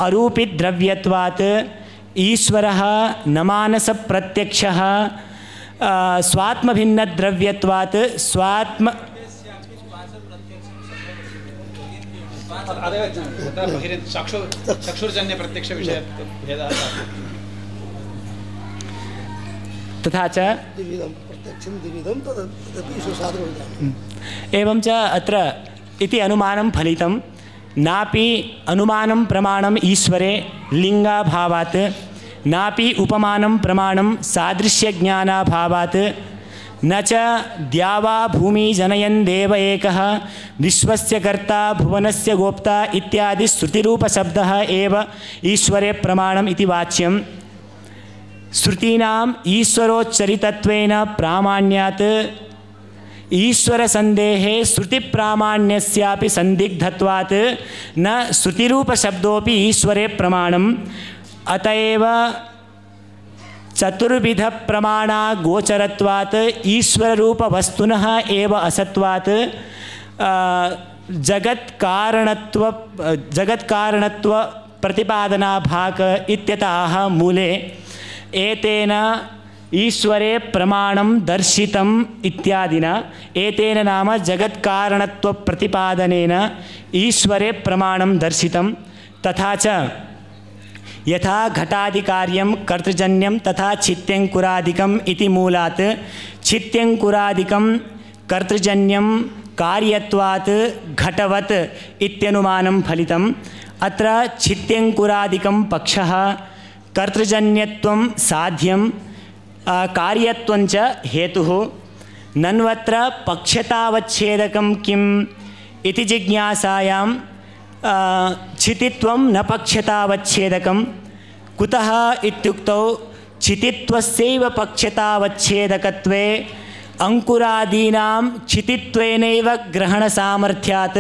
अरूपिद्रव्यत्वात् ईश्वरः न मानसप्रत्यक्षः स्वात्मभिन्नद्रव्यत्वात् तथा च एवं च अत्र इति अनुमानं फलितं नापि अनुमानं प्रमाणम् ईश्वरे लिङ्गाभावात् नापि उपमानं प्रमाणं सादृश्यज्ञानाभावात् न च द्यावा भूमि जनयन् देव एकः विश्वस्य कर्ता भुवनस्य गोप्ता इत्यादि श्रुतिरूपशब्दः एव ईश्वरे प्रमाणम् इति वाच्यं श्रुतीनाम् ईश्वरोच्चरितत्वेन प्रामाण्यात् ईश्वरसन्देहे श्रुतिप्रामाण्यस्यापि संदिग्धत्वात् न श्रुतिरूपशब्दोऽपि ईश्वरे प्रमाणम् अतएव चतुर्विधप्रमाणागोचरत्वात् ईश्वररूपवस्तुनः एव असत्वात् जगत्कारणत्व प्रतिपादनाभाक इत्यतः मूले एतेन ईश्वरे प्रमाणं दर्शितम् इत्यादिना एतेन नाम जगत्कारणत्वप्रतिपादनेन ईश्वरे प्रमाणं दर्शितं तथा च यथा घटादिकार्यं कर्तृजन्यं तथा छित्यङ्कुरादिकम् इति मूलात् छित्यङ्कुरादिकं कर्तृजन्यं कार्यत्वात् घटवत् इत्यनुमानं फलितम् अत्र छित्यङ्कुरादिकं पक्षः कर्तृजन्यत्वं साध्यं कार्यत्वं च हेतुः नन्वत्र पक्षतावच्छेदकं किम् इति जिज्ञासायां छितित्वं न पक्षतावच्छेदकं कुतः इत्युक्तौ छितित्वस्यैव पक्षतावच्छेदकत्वे अंकुरादीनां छितित्वेनैव ग्रहणसामर्थ्यात्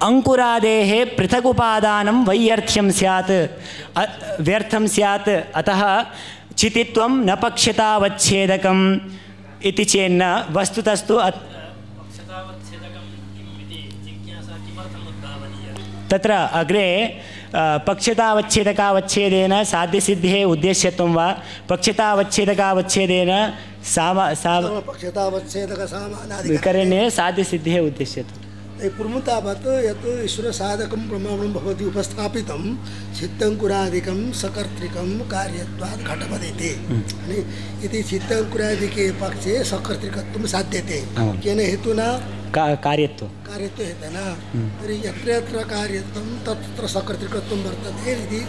अंकुरादेः पृथगुपादानं वैयर्थ्यं स्यात् व्यर्थं स्यात् अतः छितित्वं न पक्षतावच्छेदकम् इति चेन्न वस्तुतस्तु तत्र अग्रे पक्षतावच्छेदकावच्छेदेन साध्यसिद्धेः उद्देश्यत्वं वा पक्षतावच्छेदकावच्छेदेन विकरणे साध्यसिद्धेः उद्देश्यत्वं पूर्वतावत् यत् ईश्वरसाधकं प्रमाणं भवति उपस्थापितं छित्तङ्कुरादिकं सकर्तृकं कार्यत्वात् घटपदिति इति छित्तङ्कुरादिके पक्षे सकर्तृकत्वं साध्यते केन हेतुना कार्यत्व हेतुना तर्हि यत्र यत्र कार्यत्वं तत्र सकर्तृकत्वं वर्तते इति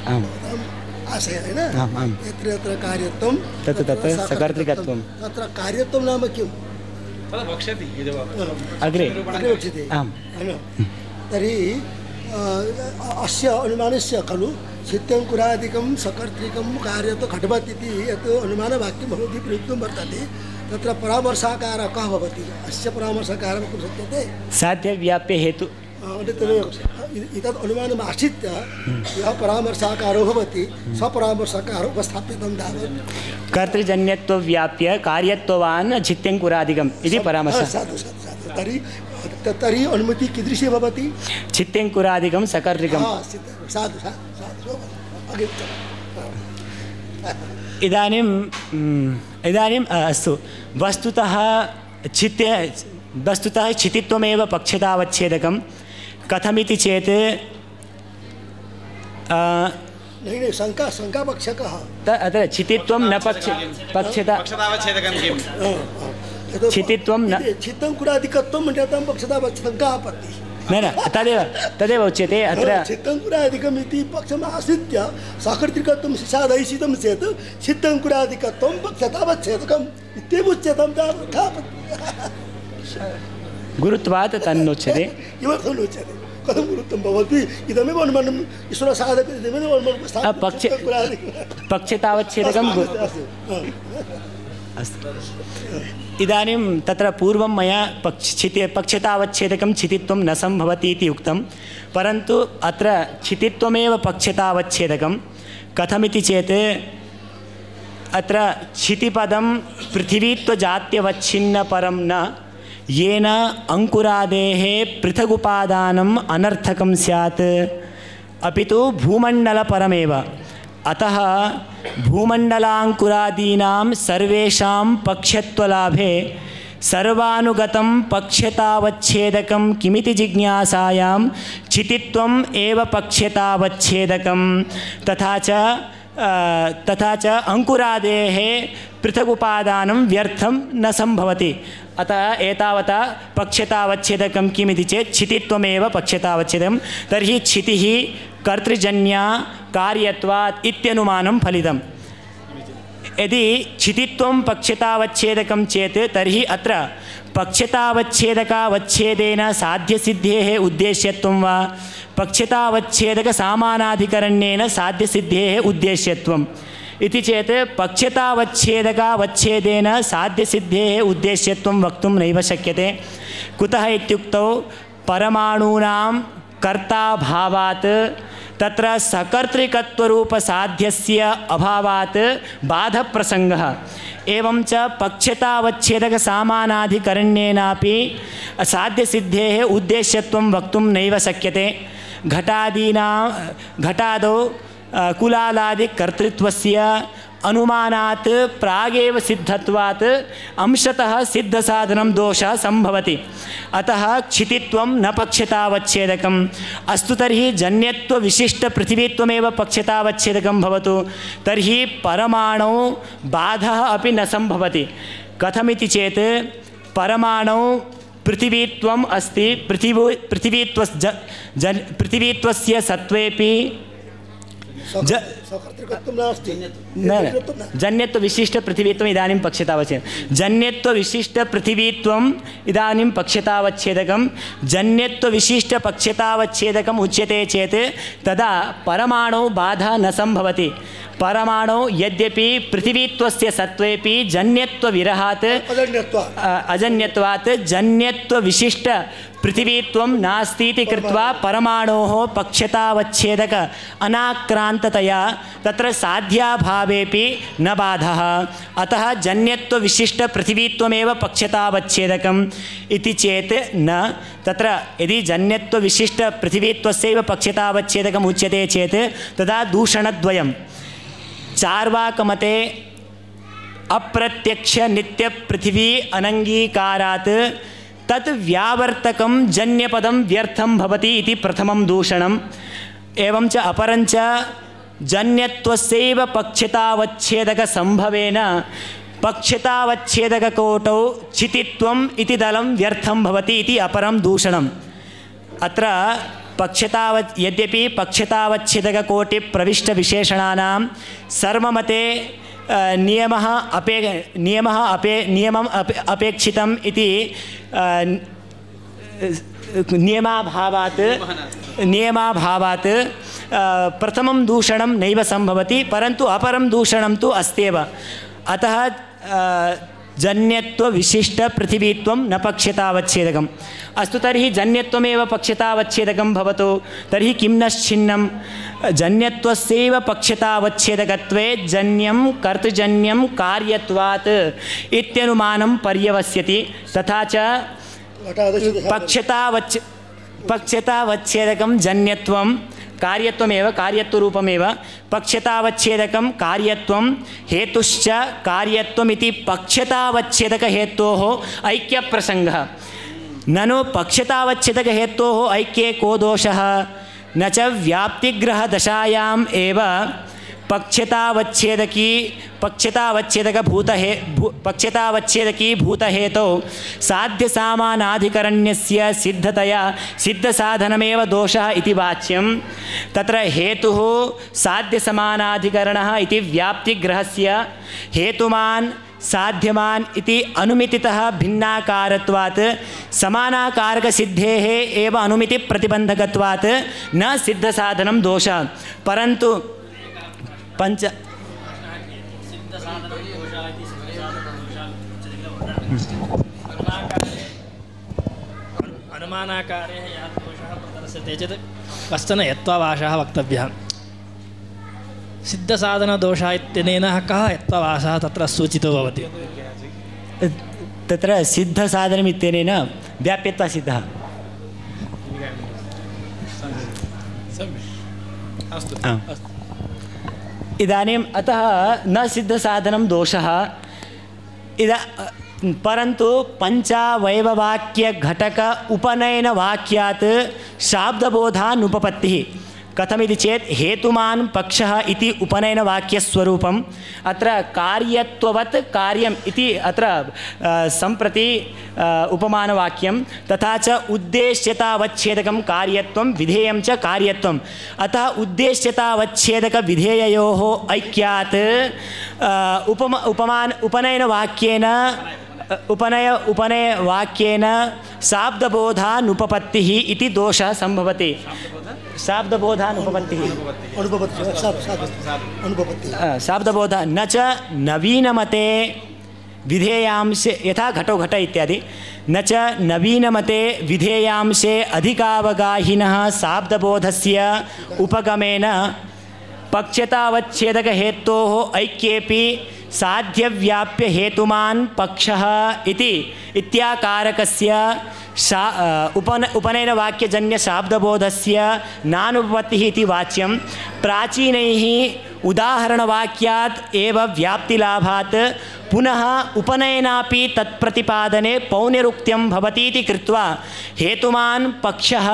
आशयः न यत्र यत्र कार्यत्वं तत्र सकर्तृकत्वं तत्र कार्यत्वं नाम किम् अग्रे उच्यते तर्हि अस्य अनुमानस्य खलु छित्यङ्कुरादिकं सकर्तृकं कार्यत्व घटवत् इति यत् अनुमानवाक्यं भवति प्रयुक्तं वर्तते तत्र परामर्शाकारः कः भवति अस्य परामर्शाकारः वक्तुं शक्यते साध्यव्याप्य हेतु एतत् अनुमानम् आश्रित्य यः परामर्शाकारो भवति सपरामर्शाकारो उपस्थापितं तावत् कर्तृजन्यत्वव्याप्य कार्यत्ववान् छित्यङ्कुरादिकम् इति परामर्शः। साधु साधु साधु तर्हि अनुमतिः कीदृशी भवति? छित्यङ्कुरादिकं सकर्तृकं। साधु साधु साधु इदानीम् अस्तु वस्तुतः छितित्वमेव पक्षतावच्छेदकं कथमिति चेत् नहीं शंका पक्षकः अत्र छितित्वं न पक्षता पक्षतावच्छेदकं किम्? छितित्वं न छित्तङ्कुरादिकत्वं मन्यतां पक्षतावच्छेदं का आपत्तिः? न तदेव उच्यते अत्र छित्तङ्कुरादिकम् इति पक्षम् आश्रित्य साकर्तृकत्वं साधयिषितं चेत् छित्तङ्कुरादिकत्वं पक्षतावच्छेदकम् इत्येव उच्यतं का गुरुत्वात् तन्नोच्यते। किमर्थं नोच्यते? कथं गुरुत्वं भवति? इदमेव अनुमानम् ईश्वरसाधक इदमेव अनुमानं पक्षतावच्छेदकं अस्तु। इदानीं तत्र पूर्वं मया पक्षतावच्छेदकं छितित्वं न सम्भवति इति उक्तं, परन्तु अत्र छितित्वमेव पक्षतावच्छेदकं कथमिति चेत् अत्र छितिपदं पृथिवीत्वजात्यवच्छिन्नपरं न येन अंकुरादेः पृथगुपादानम् अनर्थकं स्यात् अपि तु भूमण्डलपरमेव। अतः भूमण्डलाङ्कुरादीनां सर्वेषां पक्षत्वलाभे सर्वानुगतं पक्षतावच्छेदकं किमिति जिज्ञासायां छितित्वम् एव पक्षतावच्छेदकं तथा च अंकुरादेः पृथगुपादानं व्यर्थं न सम्भवति। अतः एतावता पक्षतावच्छेदकं किमिति चेत् छितित्वमेव पक्षतावच्छेदकं। तर्हि छितिः कर्तृजन्या कार्यत्वात् इत्यनुमानं फलितम्। यदि छितित्वं पक्षतावच्छेदकं चेत् तर्हि अत्र पक्षतावच्छेदकावच्छेदेन साध्यसिद्धेः उद्देश्यत्वं वा पक्षतावच्छेदकसामानाधिकरण्येन साध्यसिद्धेः उद्देश्यत्वम् इति चेत् पक्षतावच्छेदकावच्छेदेन साध्यसिद्धेः उद्देश्यत्वं वक्तुं नैव शक्यते। कुतः इत्युक्तौ परमाणूनां कर्ताभावात् तत्र सकर्तृकत्वरूपसाध्यस्य अभावात् बाधप्रसङ्गः एवं च पक्षतावच्छेदकसामानाधिकरण्येनापि साध्यसिद्धेः उद्देश्यत्वं वक्तुं नैव शक्यते। घटादौ कुलालादिकर्तृत्वस्य अनुमानात् प्रागेव सिद्धत्वात् अंशतः सिद्धसाधनं दोषः संभवति। अतः छितित्वं न पक्षतावच्छेदकम्। अस्तु तर्हि जन्यत्वविशिष्टपृथिवीत्वमेव पक्षतावच्छेदकं भवतु तर्हि परमाणौ बाधः अपि न संभवति। कथमिति चेत् परमाणौ पृथिवीत्वम् अस्ति, पृथिवीत्वस्य सत्त्वेपि जन्यत्वविशिष्टपृथिवीत्वम् इदानीं पक्षतावच्छेदकं। जन्यत्वविशिष्टपृथिवीत्वम् इदानीं पक्षतावच्छेदकं। जन्यत्वविशिष्टपक्षतावच्छेदकम् उच्यते चेत् तदा परमाणौ बाधा न संभवति। परमाणौ यद्यपि पृथिवीत्वस्य सत्त्वेपि जन्यत्वविरहात् अजन्यत्वात् जन्यत्वविशिष्ट पृथिवीत्वं नास्ति इति कृत्वा परमाणोः पक्षतावच्छेदक अनाक्रान्ततया तत्र साध्याभावेपि न बाधः। अतः जन्यत्वविशिष्टपृथिवीत्वमेव पक्षतावच्छेदकम् इति चेत् न तत्र यदि जन्यत्वविशिष्टपृथिवीत्वस्यैव पक्षतावच्छेदकम् उच्यते चेत् तदा दूषणद्वयं। चार्वाकमते अप्रत्यक्ष नित्यपृथिवी अनङ्गीकारात् तत् व्यावर्तकं जन्यपदं व्यर्थं भवति इति प्रथमं दूषणम्। एवं च अपरं च जन्यत्वस्यैव पक्षतावच्छेदकसम्भवेन पक्षतावच्छेदककोटौ छितित्वम् इति दलं व्यर्थं भवति इति अपरं दूषणम्। अत्र यद्यपि पक्षतावच्छेदककोटिप्रविष्टविशेषणानां सर्वमते नियमः अपेक्षितम् इति नियमाभावात् प्रथमं दूषणं नैव सम्भवति, परन्तु अपरं दूषणं तु अस्त्येव। अतः जन्यत्वविशिष्टपृथिवीत्वं न पक्षतावच्छेदकम् अस्तु तर्हि जन्यत्वमेव पक्षतावच्छेदकं भवतु तर्हि किं नश्छिन्नं जन्यत्वस्यैव पक्षतावच्छेदकत्वे जन्यं कर्तृजन्यं कार्यत्वात् इत्यनुमानं पर्यवस्यति तथा च पक्षतावच्छेदकं जन्यत्वं कार्यत्वमेव कार्यत्वरूपमेव पक्षतावच्छेदकं कार्यत्वं हेतुश्च कार्यत्वमिति पक्षतावच्छेदकहेतोः ऐक्यप्रसङ्गः ननु पक्षतावच्छेदकहेतोः ऐक्ये को दोषः न च व्याप्तिग्रहदशायाम् एव पक्षतावच्छेदकी भूतहेतौ साध्यसामानाधिकरण्यस्य सिद्धतया सिद्धसाधनमेव दोषः इति वाच्यं तत्र हेतुः साध्यसमानाधिकरणः इति व्याप्तिग्रहस्य हेतुमान् साध्यमान् इति अनुमितितः भिन्नाकारत्वात् समानाकारकसिद्धेः एव अनुमितिप्रतिबन्धकत्वात् न सिद्धसाधनं दोषः परन्तु पंच अनुमानाकारे यः दोषः प्रदर्श्यते चेत् कश्चन यत्त्वाभाषः वक्तव्यः सिद्धसाधनदोषः इत्यनेन कः यत्त्वाभाषः तत्र सूचितो भवति तत्र सिद्धसाधनमित्यनेन व्याप्यत्वा सिद्धः इदानीम् अतः न सिद्धसाधनं दोषः परन्तु पञ्चावयववाक्यघटक उपनयनवाक्यात् शाब्दबोधानुपपत्तिः कथमिति चेत् हेतुमान् पक्षः इति उपनयनवाक्यस्वरूपम् अत्र कार्यत्ववत् कार्यम् इति अत्र सम्प्रति उपमानवाक्यं तथा च उद्देश्यतावच्छेदकं कार्यत्वं विधेयं च कार्यत्वम् अतः उद्देश्यतावच्छेदकविधेययोः ऐक्यात् उपनयनवाक्येन उपनयवाक्येन शाब्दबोधानुपपत्तिः इति दोषः सम्भवति शाब्दबोधः न च नवीनमते विधेयांशे यथा घटो घट इत्यादि न च नवीनमते विधेयांशे अधिकावगाहिनः शाब्दबोधस्य उपगमेन पक्षतावच्छेदकहेतोः ऐक्येपि साध्यव्याप्य हेतुमान् पक्षः इति इत्याकारकस्य उपनयनवाक्यजन्य शाब्दबोधस्य नानुपपत्तिः इति वाच्यं प्राचीनैः उदाहरणवाक्यात् एव व्याप्तिलाभात् पुनः उपनयनापि तत्प्रतिपादने पौनरुक्त्यं भवति इति कृत्वा हेतुमान् पक्षः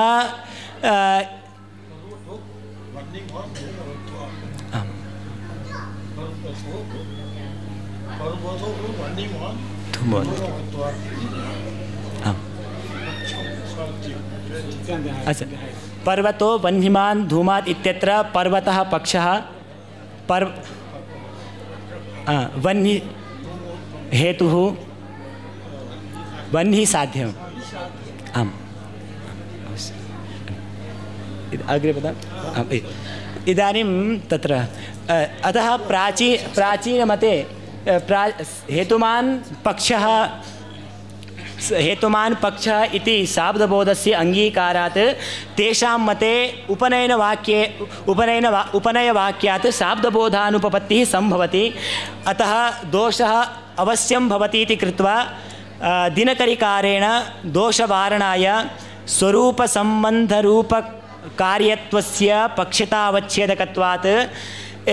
अच्छा पर्वतो वह्निमान् धूमात् इत्यत्र पर्वतः पक्षः वह्नि हेतुः वह्निः साध्यम् आम् अग्रे वदामि इदानीं तत्र अतः प्राचीनमते हेतुमान् पक्षः इति शाब्दबोधस्य अङ्गीकारात् तेषां मते उपनयवाक्यात् शाब्दबोधानुपपत्तिः सम्भवति अतः दोषः अवश्यं भवति इति कृत्वा दिनकरिकारेण दोषवारणाय स्वरूपसम्बन्धरूपकार्यत्वस्य पक्षतावच्छेदकत्वात्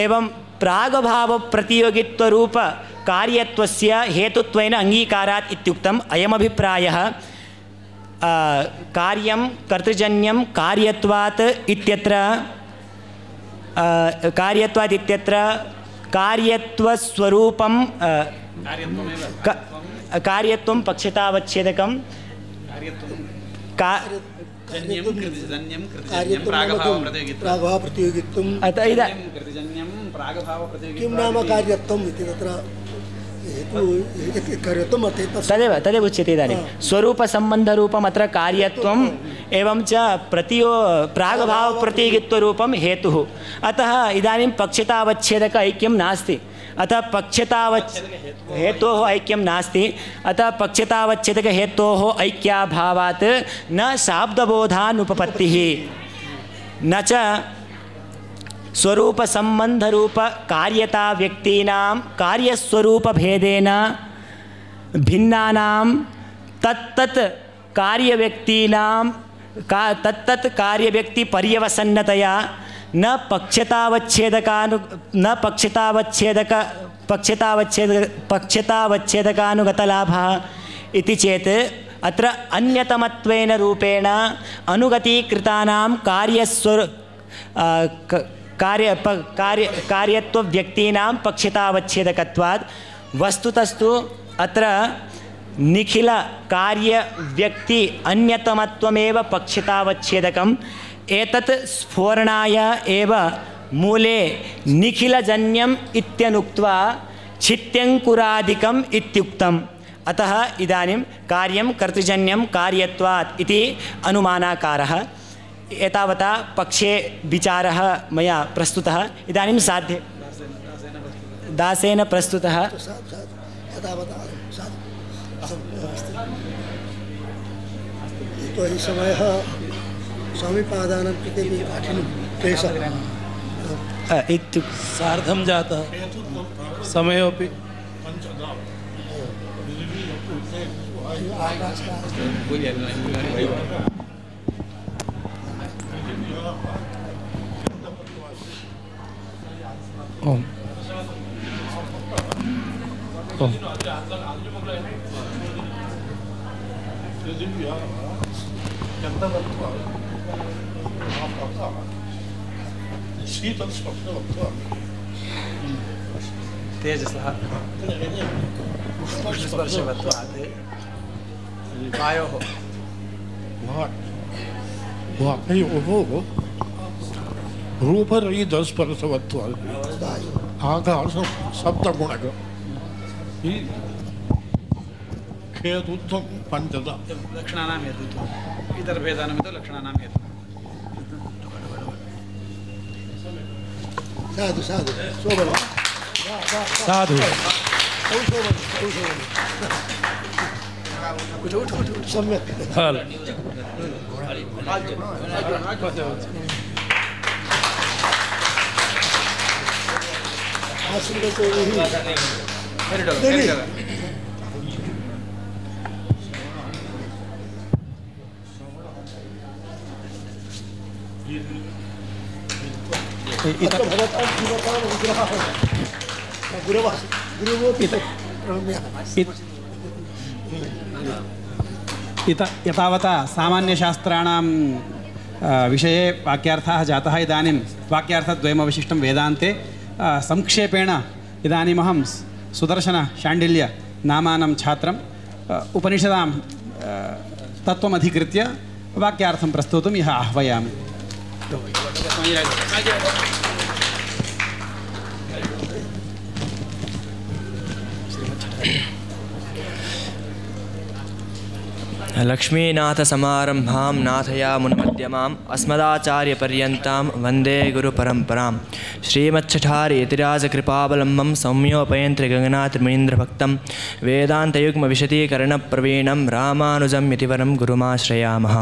एवं प्रागभावप्रतियोगित्वरूपकार्यत्वस्य हेतुत्वेन अङ्गीकारात् इत्युक्तम् अयमभिप्रायः कार्यं कर्तृजन्यं कार्यत्वात् इत्यत्र कार्यत्वस्वरूपं कार्यत्वं पक्षतावच्छेदकं किं नाम कार्यत्वम् इति तत्र तदेव उच्यते इदानीं स्वरूपसम्बन्धरूपम् अत्र कार्यत्वम् एवं च प्रागभावप्रतियोगित्वरूपं हेतुः अतः इदानीं पक्षतावच्छेदक ऐक्यं नास्ति अतः हेतोः ऐक्यं नास्ति। अतः पक्षतावच्छेदकहेतोः ऐक्याभावात् न शाब्दबोधानुपपत्तिः न च स्वरूपसम्बन्धरूपकार्यता व्यक्तीनां कार्यस्वरूपभेदेन भिन्नानां तत्तत् कार्यव्यक्तीनां तत्तत् कार्यव्यक्तिपर्यवसन्नतया न पक्षतावच्छेदकानुगतलाभः इति चेत् अत्र अन्यतमत्वेन रूपेण अनुगतीकृतानां कार्यत्वव्यक्तीनां पक्षतावच्छेदकत्वात् वस्तुतस्तु अत्र निखिल कार्यव्यक्ति अन्यतमत्वमेव पक्षतावच्छेदकम्। एतत् स्फोरणाय एव मूले निखिलजन्यम् इत्यनुक्त्वा छित्यङ्कुरादिकम् इत्युक्तम्। अतः इदानीं कार्यं कर्तृजन्यं कार्यत्वात् इति अनुमानाकारः। एतावता पक्षे विचारः मया प्रस्तुतः। इदानीं साध्ये दासेन प्रस्तुतः। समयः स्वामीपादानां कृते काठिन्यं क्लेशः सार्धं जातः समयोपि ओम तेजसः स्पर्शवत्वात् वायोः रूपरहितस्पर्शवत्वात् आकाश सप्तगुणक हेतुत्वं पञ्चदा लक्षणानां हेतुत्वम् इतरभेदानां तु लक्षणानां हेतुः। साधु साधु शोभन साधु सम्यक् यतावता सामान्यशास्त्राणां विषये वाक्यार्थाः जाताः। इदानीं वाक्यार्थद्वयमवशिष्टं वेदान्ते। संक्षेपेण इदानीमहं सुदर्शनशाण्डिल्य नामानं छात्रम् उपनिषदां तत्त्वमधिकृत्य वाक्यार्थं प्रस्तोतुं यः आह्वयामि। लक्ष्मीनाथसमारम्भां नाथयामुनमध्यमाम् अस्मदाचार्यपर्यन्तां वन्दे गुरुपरम्परां। श्रीमच्छठार्यतिराजकृपावलम्बं सौम्योपयन्त्रिगगनात्रिमणीन्द्रभक्तं वेदान्तयुग्मविशदीकरणप्रवीणं रामानुजं यतिवरं गुरुमाश्रयामः।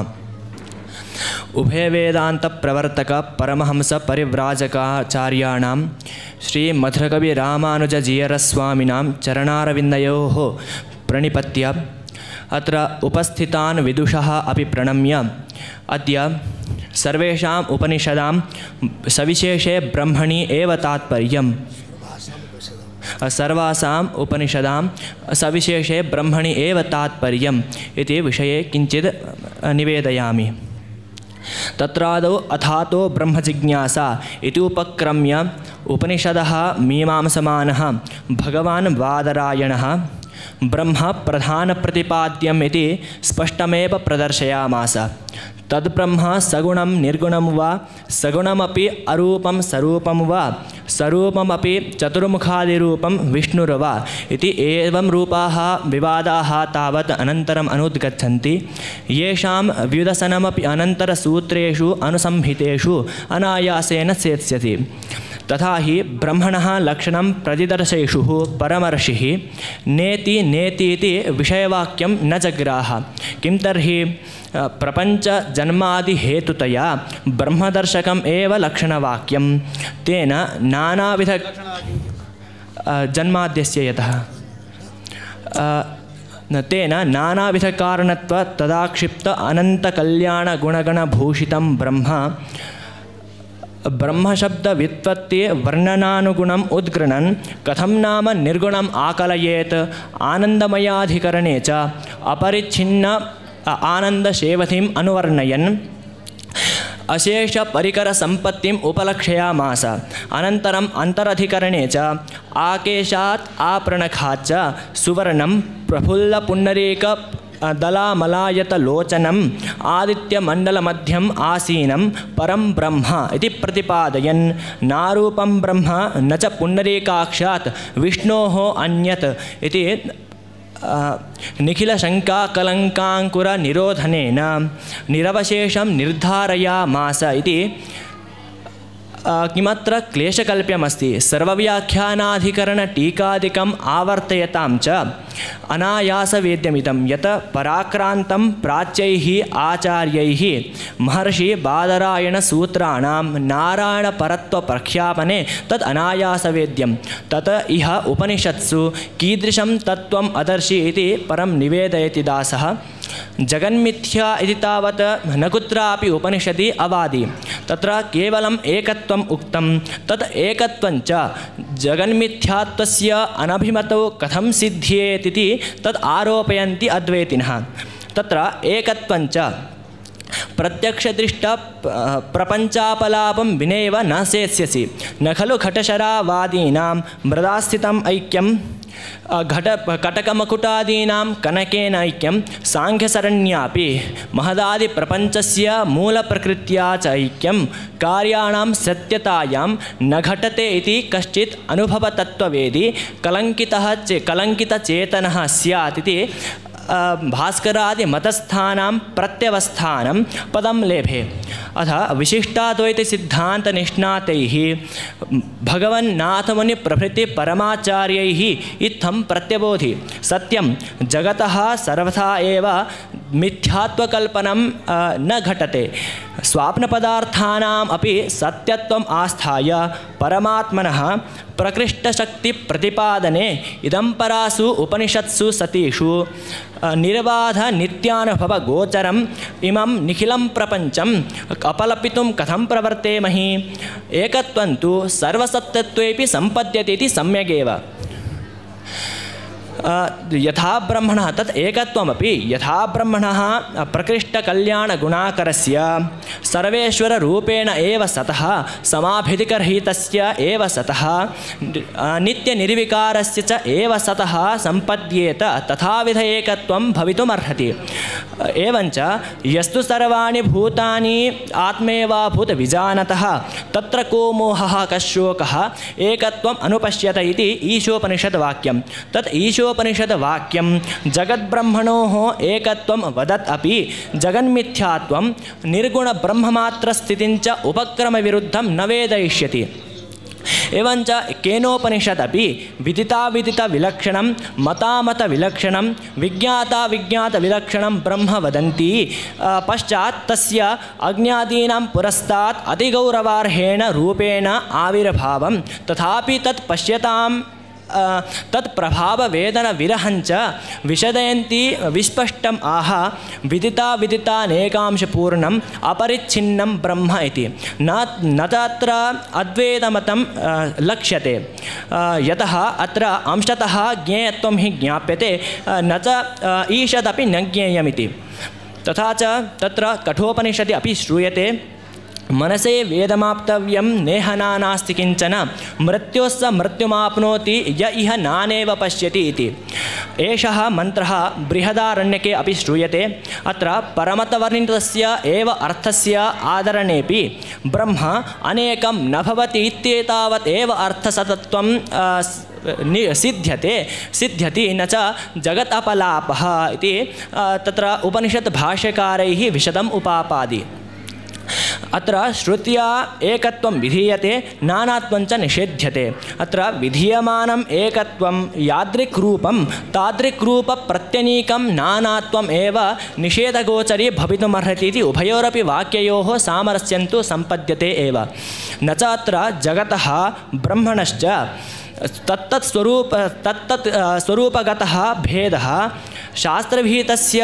उभयवेदान्तप्रवर्तक परमहंस परिव्राजकाचार्याणां श्रीमधुरकविरामानुजजीयरस्वामिनां चरणारविन्दयोः प्रणिपत्य अत्र उपस्थितान् विदुषः अपि प्रणम्य अद्य सर्वेषाम् उपनिषदां सविशेषे ब्रह्मणि एव तात्पर्यं सर्वासाम् उपनिषदां सविशेषे ब्रह्मणि एव तात्पर्यम् इति विषये किञ्चित् निवेदयामि। तत्रादौ अथातो ब्रह्मजिज्ञासा इति उपक्रम्य उपनिषदः मीमांसमानः भगवान् बादरायणः ब्रह्म प्रधानप्रतिपाद्यम् इति स्पष्टमेव प्रदर्शयामास। तद्ब्रह्म सगुणं निर्गुणं वा सगुणमपि अरूपं सरूपं वा सरूपमपि चतुर्मुखादिरूपं विष्णुर्वा इति एवं रूपाः विवादाः तावत् अनन्तरम् अनुद्गच्छन्ति। येषां व्युदसनमपि अनन्तरसूत्रेषु अनुसंहितेषु अनायासेन सेत्स्यति। तथा हि ब्रह्मणः लक्षणं प्रतिदर्शयिषुः परमर्षिः नेति नेति इति विषयवाक्यं न जग्राह। किं तर्हि प्रपञ्चजन्मादिहेतुतया ब्रह्मदर्शकम् एव लक्षणवाक्यं तेन नानाविध जन्माद्यस्य यतः तेन नानाविधकारणत्व तदाक्षिप्त अनन्तकल्याणगुणगणभूषितं ब्रह्मशब्दव्युत्पत्ति वर्णनानुगुणम् उद्गृणन् कथं नाम निर्गुणम् आकलयेत् आनन्दमयाधिकरणे च अपरिच्छिन्न आनन्दशेवधिम् अनुवर्णयन् अशेषपरिकरसम्पत्तिम् उपलक्षयामास। अनन्तरम् अन्तरधिकरणे च आकेशात् आपृणखात् च सुवर्णं प्रफुल्लपुण्डरीक दलामलायतलोचनम् आदित्यमण्डलमध्यम् आसीनं परं ब्रह्म इति प्रतिपादयन् नारूपं ब्रह्म न च पुण्डरीकाक्षात् विष्णोः अन्यत् इति निखिलशङ्काकलङ्काङ्कुरनिरोधनेन निरवशेषं निर्धारयामास इति किमत्र क्लेशकल्प्यमस्ति। सर्वव्याख्यानाधिकरणटीकादिकम् आवर्तयतां च अनायासवेद्यमिदं यत् पराक्रान्तं प्राच्यैः आचार्यैः महर्षि बादरायणसूत्राणां नारायणपरत्वप्रख्यापने तद् अनायासवेद्यं। तत् इह उपनिषत्सु कीदृशं तत्त्वम् अदर्शि इति परं निवेदयति दासः। जगन्मिथ्या इति तावत् न कुत्रापि उपनिषदि अवादि। तत्र केवलम् एकत्वम् उक्तं। तत् एकत्वञ्च जगन्मिथ्यात्वस्य अनभिमतौ कथं सिद्ध्येत् इति तद् आरोपयन्ति अद्वैतिनः। तत्र एकत्वञ्च प्रत्यक्षदृष्ट प्रपञ्चापलापं विनेव न सेत्स्यसि। न खलु घटशरावादीनां मृदास्थितम् ऐक्यं कटकमकुटादीनां कनकेन ऐक्यं साङ्ख्यसरण्यापि महदादिप्रपञ्चस्य मूलप्रकृत्या च ऐक्यं कार्याणां सत्यतायां न घटते इति कश्चित् अनुभवतत्त्ववेदी कलङ्कितचेतनः स्यात् इति भास्करादिमतस्थानां प्रत्यवस्थानं पदं लेभे। अथ विशिष्टाद्वैतसिद्धान्तनिष्णातैः भगवन्नाथमुनिप्रभृतिपरमाचार्यैः इत्थं प्रत्यबोधि सत्यं जगतः सर्वथा एव मिथ्यात्वकल्पनं न घटते। स्वाप्नपदार्थानाम् अपि सत्यत्वम् आस्थाय परमात्मनः प्रकृष्टशक्तिप्रतिपादने इदं परासु उपनिषत्सु सतीषु निर्बाधनित्यानुभवगोचरम् इमं निखिलं प्रपञ्चम् अपलपितुं कथं प्रवर्तेमहि। एकत्वं तु सर्वसत्यत्वेपि सम्पद्यते इति सम्यगेव। यथा ब्रह्मणः तत् एकत्वमपि यथा ब्रह्मणः प्रकृष्टकल्याणगुणाकरस्य सर्वेश्वररूपेण एव सतः समाभिधिकरहितस्य एव सतः नित्यनिर्विकारस्य च एव सतः सम्पद्येत तथाविध एकत्वं भवितुमर्हति। एवञ्च यस्तु सर्वाणि भूतानि आत्मेवाभूत विजानतः तत्र को मोहः कशोकः एकत्वम् अनुपश्यत इति ईशोपनिषद्वाक्यं। तत् ईशोपनिषद्वाक्यं जगद्ब्रह्मणोः एकत्वं वदत् अपि जगन्मिथ्यात्वं निर्गुणब्रह्ममात्रस्थितिं च उपक्रमविरुद्धं न वेदयिष्यति। एवञ्च केनोपनिषदपि विदिताविदितविलक्षणं मतामतविलक्षणं विज्ञाताविज्ञातविलक्षणं ब्रह्म वदन्ति। पश्चात् तस्य अज्ञादीनां पुरस्तात् अतिगौरवार्हेण रूपेण आविर्भावं तथापि तत् पश्यतां तत्प्रभाववेदनविरहञ्च विशदयन्ति विस्पष्टम् आह विदिताविदितानेकांशपूर्णम् अपरिच्छिन्नं ब्रह्म इति। न तत्र अद्वैतमतं लक्ष्यते यतः अत्र अंशतः ज्ञेयत्वं हि ज्ञाप्यते न च ईषदपि न ज्ञेयमिति। तथा च तत्र कठोपनिषदि अपि श्रूयते मनसे वेदमाप्तव्यं नेहना नास्ति किञ्चन मृत्योस्स मृत्युमाप्नोति य इह नानेव पश्यति इति। एषः मन्त्रः बृहदारण्यके अपि श्रूयते। अत्र परमतवर्णितस्य एव अर्थस्य आदरणेपि ब्रह्म अनेकं न भवति इत्येतावत् एव अर्थसतत्वं सिद्ध्यति न च जगत् अपलापः इति तत्र उपनिषत् भाष्यकारैः विशदम् उपापादि। अत्र श्रुत्या एकत्वं विधीयते नानात्वं च निषेध्यते अत्र विधीयमानम् एकत्वं यादृक्रूपं तादृक्रूपप्रत्यनीकं नानात्वम् एव निषेधगोचरी भवितुमर्हति इति उभयोरपि वाक्ययोः सामरस्यं तु सम्पद्यते एव न च अत्र जगतः ब्रह्मणश्च तत्तत् स्वरूपगतः भेदः शास्त्रविहितस्य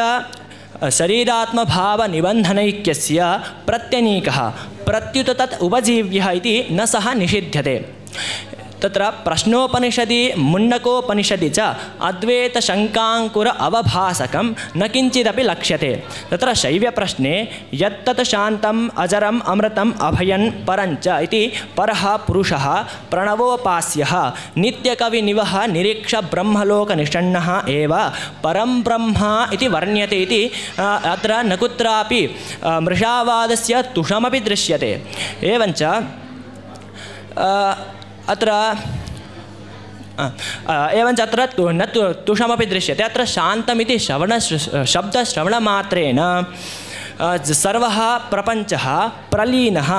शरीरात्मभावनिबन्धनैक्यस्य प्रत्यनीकः प्रत्युत तत् उपजीव्यः इति न सः निषिध्यते तत्र प्रश्नोपनिषदि मुण्डकोपनिषदि च अद्वैतशङ्काङ्कुर अवभासकं न किञ्चिदपि लक्ष्यते तत्र शैव्यप्रश्ने यत्तत् शान्तम् अजरम् अमृतम् अभयन् परञ्च इति परः पुरुषः प्रणवोपास्यः नित्यकविनिवः निरीक्ष ब्रह्मलोकनिषण्णः एव परं ब्रह्म इति वर्ण्यते इति अत्र न कुत्रापि मृषावादस्य तुषमपि दृश्यते एवञ्च अत्र एवञ्च अत्र न तुषमपि दृश्यते अत्र शान्तमिति शब्दश्रवणमात्रेण सर्वः प्रपञ्चः प्रलीनः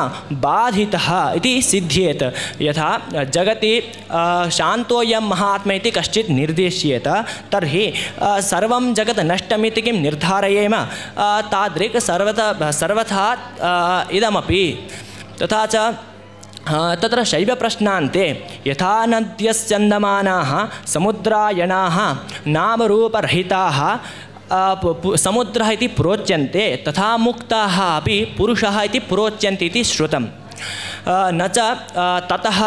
बाधितः इति सिद्ध्येत यथा जगति शान्तोऽयं महात्मा इति कश्चित् निर्देश्येत तर्हि सर्वं जगत् नष्टमिति किं निर्धारयेम तादृक् सर्वथा इदमपि तथा च तत्र शैवप्रश्नान्ते यथा नद्यस्यन्दमानाः समुद्रायणाः नामरूपरहिताः समुद्रः इति प्रोच्यन्ते तथा मुक्ताः अपि पुरुषः इति प्रोच्यन्ते इति श्रुतं न च ततः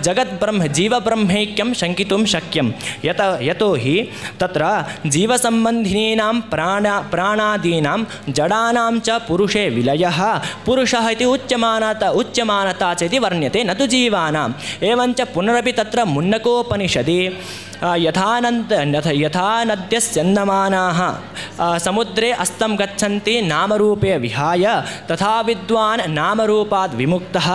जगद्ब्रह्म जीवब्रह्मैक्यं शङ्कितुं शक्यं यतो हि तत्र जीवसम्बन्धिनीनां प्राणादीनां जडानां च पुरुषे विलयः पुरुषः इति उच्यमानता च इति वर्ण्यते न तु जीवानाम् एवञ्च पुनरपि तत्र मुण्डकोपनिषदि यथा नद्यस्यन्दमानाः समुद्रे अस्तं गच्छन्ति नामरूपे विहाय तथा विद्वान् नामरूपाद् विमुक्तः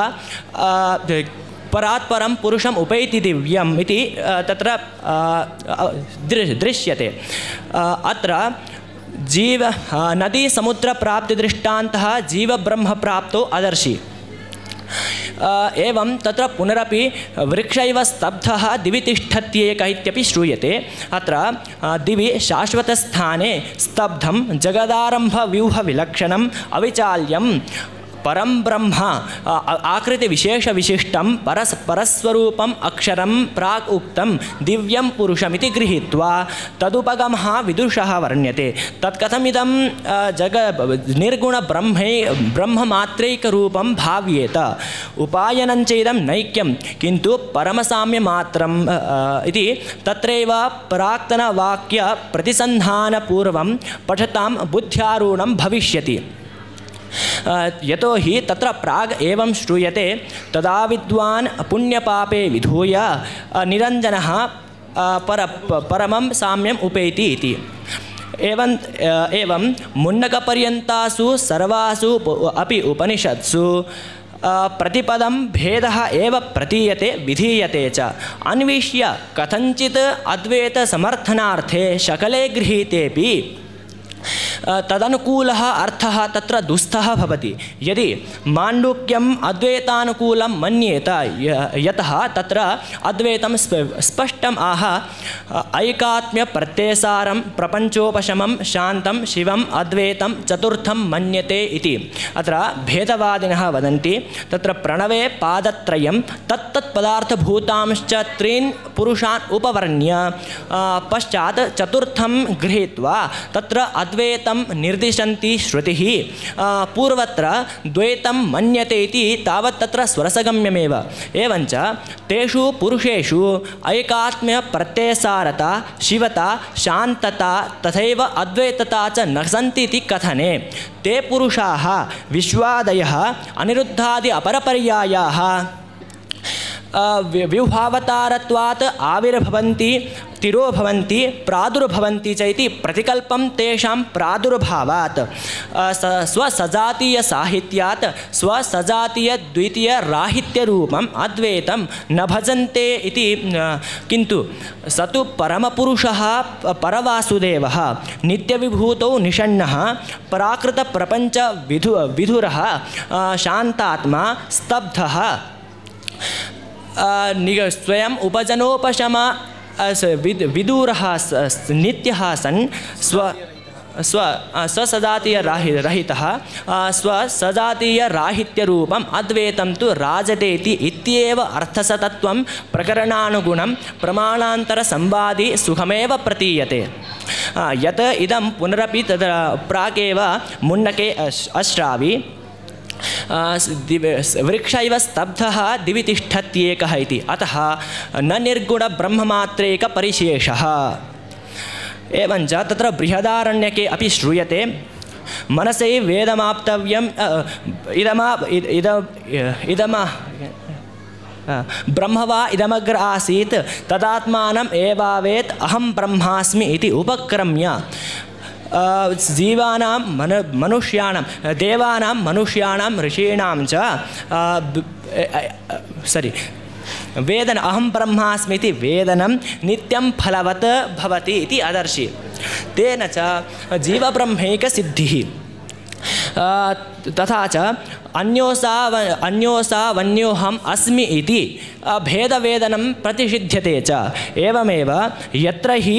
परात् परं पुरुषम् उपैति दिव्यम् इति तत्र दृश्यते अत्र नदीसमुद्रप्राप्तिदृष्टान्तः जीवब्रह्मप्राप्तौ अदर्शि एवं तत्र पुनरपि वृक्ष इव स्तब्धः दिवि तिष्ठत्येक इत्यपि श्रूयते अत्र दिवि शाश्वतस्थाने स्तब्धं जगदारम्भव्यूहविलक्षणम् अविचाल्यं परं ब्रह्म आकृतिविशेषविशिष्टं परस्वरूपम् अक्षरं प्राक् उक्तं दिव्यं पुरुषमिति गृहीत्वा तदुपगमः विदुषः वर्ण्यते तत्कथमिदं निर्गुणब्रह्ममात्रैकरूपं भाव्येत उपायनञ्चेदं नैक्यं किन्तु परमसाम्यमात्रम् इति तत्रैव प्राक्तनवाक्यप्रतिसन्धानपूर्वं पठतां बुद्ध्यारूढं भविष्यति यतो हि तत्र प्राग् एवं श्रूयते तदा विद्वान् पुण्यपापे विधूय निरञ्जनः परमं साम्यम् उपैति इति एवं मुण्डकपर्यन्तासु सर्वासु अपि उपनिषत्सु प्रतिपदं भेदः एव प्रतीयते विधीयते च अन्विष्य कथञ्चित् अद्वैतसमर्थनार्थे शकले गृहीतेऽपि तदनुकूलः अर्थः तत्र दुस्थः भवति यदि माण्डूक्यम् अद्वैतानुकूलं मन्येत यतः तत्र अद्वैतं स्पष्टम् आह ऐकात्म्यप्रत्ययसारं प्रपञ्चोपशमं शान्तं शिवम् अद्वैतं चतुर्थं मन्यते इति अत्र भेदवादिनः वदन्ति तत्र प्रणवे पादत्रयं तत्तत्पदार्थभूतांश्च त्रीन् पुरुषान् उपवर्ण्य पश्चात् चतुर्थं गृहीत्वा तत्र अद्वैतं निर्दिशन्ति श्रुतिः पूर्वत्र द्वैतं मन्यते इति तावत् तत्र स्वरसगम्यमेव एवञ्च तेषु पुरुषेषु ऐकात्म्यप्रत्ययसारता शिवता शान्तता तथैव अद्वैतता च न सन्ति इति कथने ते पुरुषाः विश्वादयः अनिरुद्धादि अपरपर्यायाः विभावतारत्वात् आविर्भवन्ति तिरोभवन्ति प्रादुर्भवन्ति च इति प्रतिकल्पं तेषां प्रादुर्भावात् स्वसजातीयसाहित्यात् स्वसजातीयद्वितीयराहित्यरूपम् अद्वैतं न भजन्ते इति किन्तु स तु परमपुरुषः परवासुदेवः नित्यविभूतौ निषण्णः प्राकृतप्रपञ्चविधुरः शान्तात्मा स्तब्धः स्वयं उपजनोपशमा विदूरः नित्यः सन् स्वसजातीयरहितः स्वसजातीयराहित्यरूपम् अद्वैतं तु राजतेति इत्येव अर्थसतत्वं प्रकरणानुगुणं प्रमाणान्तरसंवादी सुखमेव प्रतीयते यत् इदं पुनरपि तद् प्रागेव मुण्डके अश्रावि वृक्ष इव स्तब्धः दिवि तिष्ठत्येकः इति अतः न निर्गुणब्रह्ममात्रेकपरिशेषः एवञ्च तत्र बृहदारण्यके अपि श्रूयते मनसै वेदमाप्तव्यम् ब्रह्म वा इदमग्र आसीत् तदात्मानम् एवावेत् अहं ब्रह्मास्मि इति उपक्रम्य जीवानां मनुष्याणां देवानां मनुष्याणां ऋषीणां च वेदन अहं ब्रह्मास्मि इति वेदनं नित्यं फलवत् भवति इति अदर्शि तेन च जीवब्रह्मैकसिद्धिः तथा च अन्योसावन्योऽहम् अस्मि इति भेदवेदनं प्रतिषिध्यते च एवमेव यत्र हि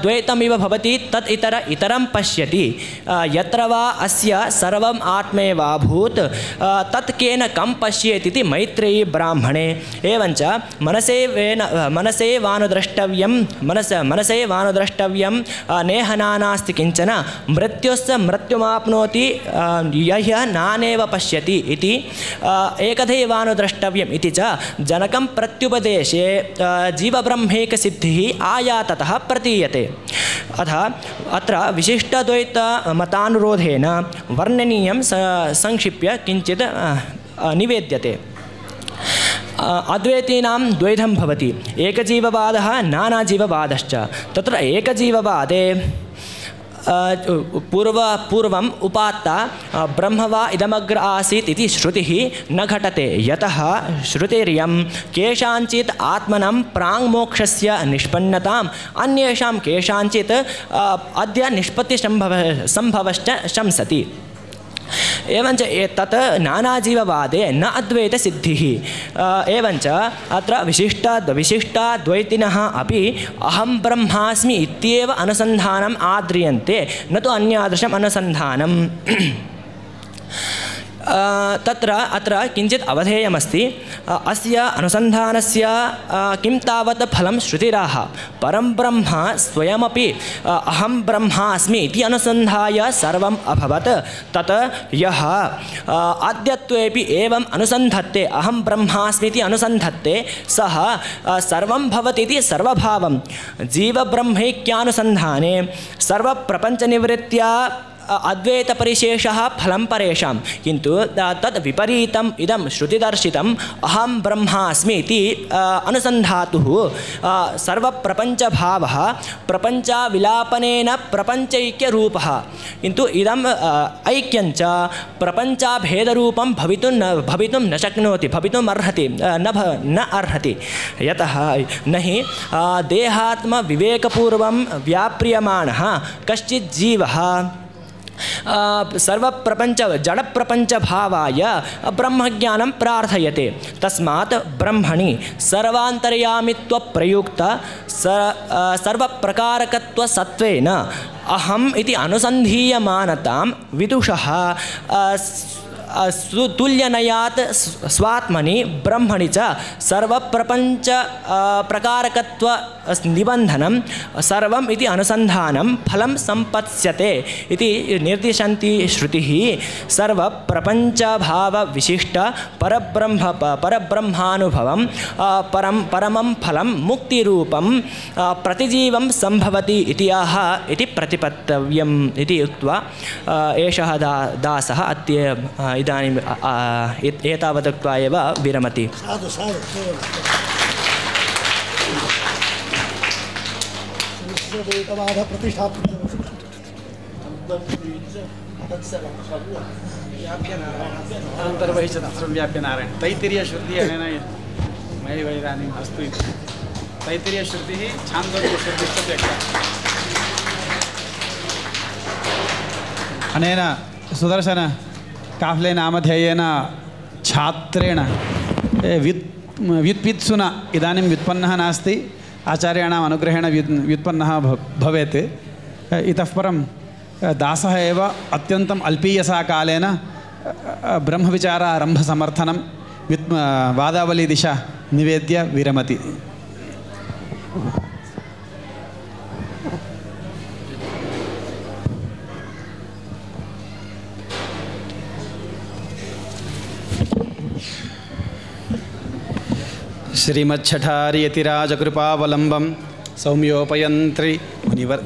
द्वैतमिव भवति तत् इतरं पश्यति यत्र वा अस्य सर्वम् आत्मैवाभूत् तत् केन कं पश्येत् इति मैत्रेयी ब्राह्मणे एवञ्च मनसेवानुद्रष्टव्यं नेहनानास्ति किञ्चन मृत्युस्य मृत्युमाप्नोति यः नानेव पश्यति इति एकथैवानुद्रष्टव्यम् इति च जनकं प्रत्युपदेशे जीवब्रह्मैकसिद्धिः आयाततः प्रतीयते अत्र विशिष्टद्वैतमतानुरोधेन वर्णनीयं संक्षिप्य किञ्चित् निवेद्यते अद्वैतीनां द्वैधं भवति एकजीववादः नानाजीववादश्च तत्र एकजीववादे पूर्वम् उपात्ता ब्रह्म वा इदमग्र आसीत् इति श्रुतिः न घटते यतः श्रुतिरियं केषाञ्चित् आत्मनं प्राङ्मोक्षस्य निष्पन्नताम् अन्येषां केषाञ्चित् अद्य निष्पत्तिसम्भवश्च शंसति एवञ्च तत् नानाजीववादे न अद्वैतसिद्धिः एवञ्च अत्र विशिष्टाद्वैतिनः अपि अहं ब्रह्मास्मि इत्येव अनुसन्धानम् आद्रियन्ते न तु अन्यादृशम् अनुसन्धानम् अत्र किञ्चित् अवधेयमस्ति अस्य अनुसन्धानस्य किं तावत् फलं श्रुतिराह परं ब्रह्म स्वयमपि अहं ब्रह्मास्मि इति अनुसन्धाय सर्वम् अभवत् तत् यः अद्यत्वेपि एवम् अनुसन्धत्ते अहं ब्रह्मास्मि इति अनुसन्धत्ते सः सर्वं भवति इति सर्वभावं जीवब्रह्मैक्यानुसन्धाने सर्वप्रपञ्चनिवृत्त्या अद्वैतपरिशेषः फलं परेषां किन्तु तद् विपरीतम् इदं श्रुतिदर्शितम् अहं ब्रह्मास्मि इति अनुसन्धातुः सर्वप्रपञ्चभावः प्रपञ्चाविलापनेन प्रपञ्चैक्यरूपः किन्तु इदम् ऐक्यञ्च प्रपञ्चाभेदरूपं भवितुं न शक्नोति भवितुम् अर्हति न अर्हति यतः न हि देहात्मविवेकपूर्वं व्याप्रियमाणः कश्चित् जीवः सर्वप्रपञ्च जडप्रपञ्चभावाय ब्रह्मज्ञानं प्रार्थयते तस्मात् ब्रह्मणि सर्वान्तर्यामित्वप्रयुक्त सर्वप्रकारकत्वसत्त्वेन अहम् इति अनुसन्धीयमानतां विदुषः तुल्यनयात् स्वात्मनि ब्रह्मणि च सर्वप्रपञ्च प्रकारकत्व निबन्धनं सर्वम् इति अनुसन्धानं फलं सम्पत्स्यते इति निर्दिशन्ति श्रुतिः सर्वप्रपञ्चभावविशिष्ट परब्रह्मानुभवं परमं फलं मुक्तिरूपं प्रतिजीवं सम्भवति इति आह इति प्रतिपत्तव्यम् इति उक्त्वा एषः दासः इदानीं एतावत् उक्त्वा एव विरमति। द्वैतवाद प्रतिष्ठापित अनन्तरवहिषत् सर्वव्याप्य नारायण तैत्तिरीयश्रुतिः अनेन मयि इदानीम् अस्तु इति तैत्तिरीयश्रुतिः छान्दोग्यश्रुतिश्च त्यक्ता अनेन सुदर्शन काफ्ले नामधेयेन छात्रेण व्युत्पित्सुना इदानीं व्युत्पन्नः नास्ति आचार्याणाम् अनुग्रहेण व्युत्पन्नः भवेत् इतः परं दासः एव अत्यन्तम् अल्पीयसाकालेन ब्रह्मविचारारम्भसमर्थनं वादावलीदिशा निवेद्य विरमति। श्रीमच्छठार्यतिराजकृपावलम्बं सौम्योपयन्त्री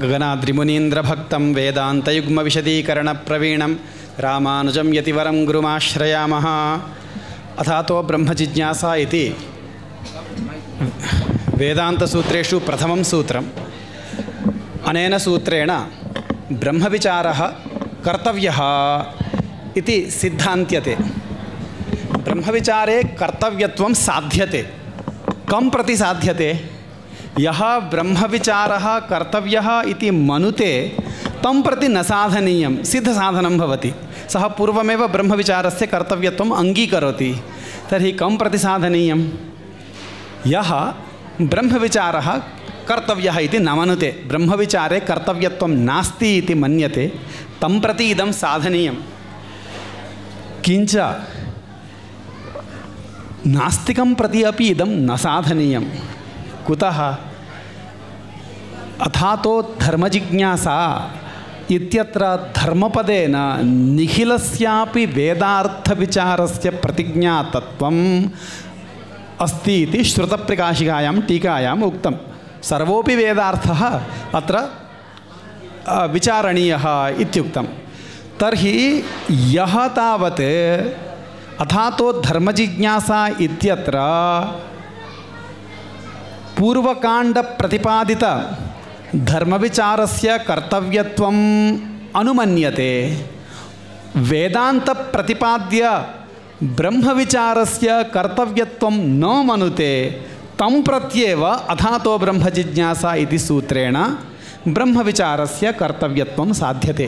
गगनाद्रिमुनीन्द्रभक्तं वेदान्तयुग्मविशदीकरणप्रवीणं रामानुजं यतिवरं गुरुमाश्रयामः। अथातो ब्रह्मजिज्ञासा इति वेदान्तसूत्रेषु प्रथमं सूत्रम्। अनेन सूत्रेण ब्रह्मविचारः कर्तव्यः इति सिद्धान्त्यते। ब्रह्मविचारे कर्तव्यत्वं साध्यते। कं प्रति साध्यते? यः ब्रह्मविचारः कर्तव्यः इति मनुते तं प्रति न साधनीयं, सिद्धसाधनं भवति। सः पूर्वमेव ब्रह्मविचारस्य कर्तव्यत्वम् अङ्गीकरोति। तर्हि कं प्रति साधनीयं? यः ब्रह्मविचारः कर्तव्यः इति न मनुते, ब्रह्मविचारे कर्तव्यत्वं नास्ति इति मन्यते, तं प्रति इदं साधनीयं। किञ्च नास्तिकं प्रति अपि इदं न साधनीयं। कुतः? अथातो धर्मजिज्ञासा इत्यत्र धर्मपदेन निखिलस्यापि वेदार्थविचारस्य प्रतिज्ञातत्वम् अस्ति इति श्रुतप्रकाशिकायां टीकायाम् उक्तं। सर्वोपि वेदार्थः अत्र विचारणीयः इत्युक्तं। तर्हि यः तावत् अथातो धर्मजिज्ञासा इत्यत्र पूर्वकाण्डप्रतिपादित धर्मविचारस्य कर्तव्यत्वम् अनुमन्यते, वेदान्तप्रतिपाद्य ब्रह्मविचारस्य कर्तव्यत्वं न मनुते, तं प्रत्येव अथातो ब्रह्मजिज्ञासा इति सूत्रेण ब्रह्मविचारस्य कर्तव्यत्वं साध्यते।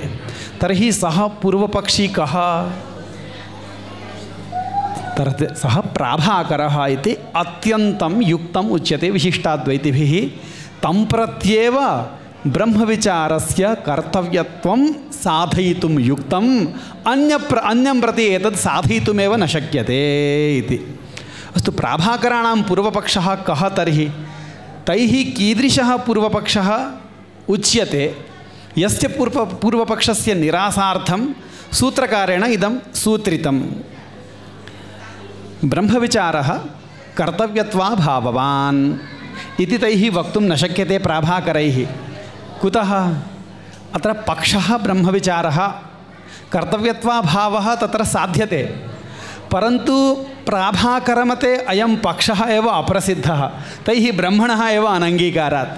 तर्हि सः पूर्वपक्षी कः? सः प्राभाकरः इति अत्यन्तं युक्तम् उच्यते विशिष्टाद्वैतिभिः। तं प्रत्येव ब्रह्मविचारस्य कर्तव्यत्वं साधयितुं युक्तम्, अन्यं प्रति एतत् साधयितुमेव न शक्यते इति। अस्तु, प्राभाकराणां पूर्वपक्षः कः तर्हि? तैः कीदृशः पूर्वपक्षः उच्यते? यस्य पूर्वपक्षस्य निरासार्थं सूत्रकारेण इदं सूत्रितम्। ब्रह्मविचारः कर्तव्यत्वाभावान् इति तैः वक्तुं न शक्यते प्राभाकरैः। कुतः? अत्र पक्षः ब्रह्मविचारः कर्तव्यत्वाभावः तत्र साध्यते, परन्तु प्राभाकरमते अयं पक्षः एव अप्रसिद्धः, तैः ब्रह्मणः एव अनङ्गीकारात्।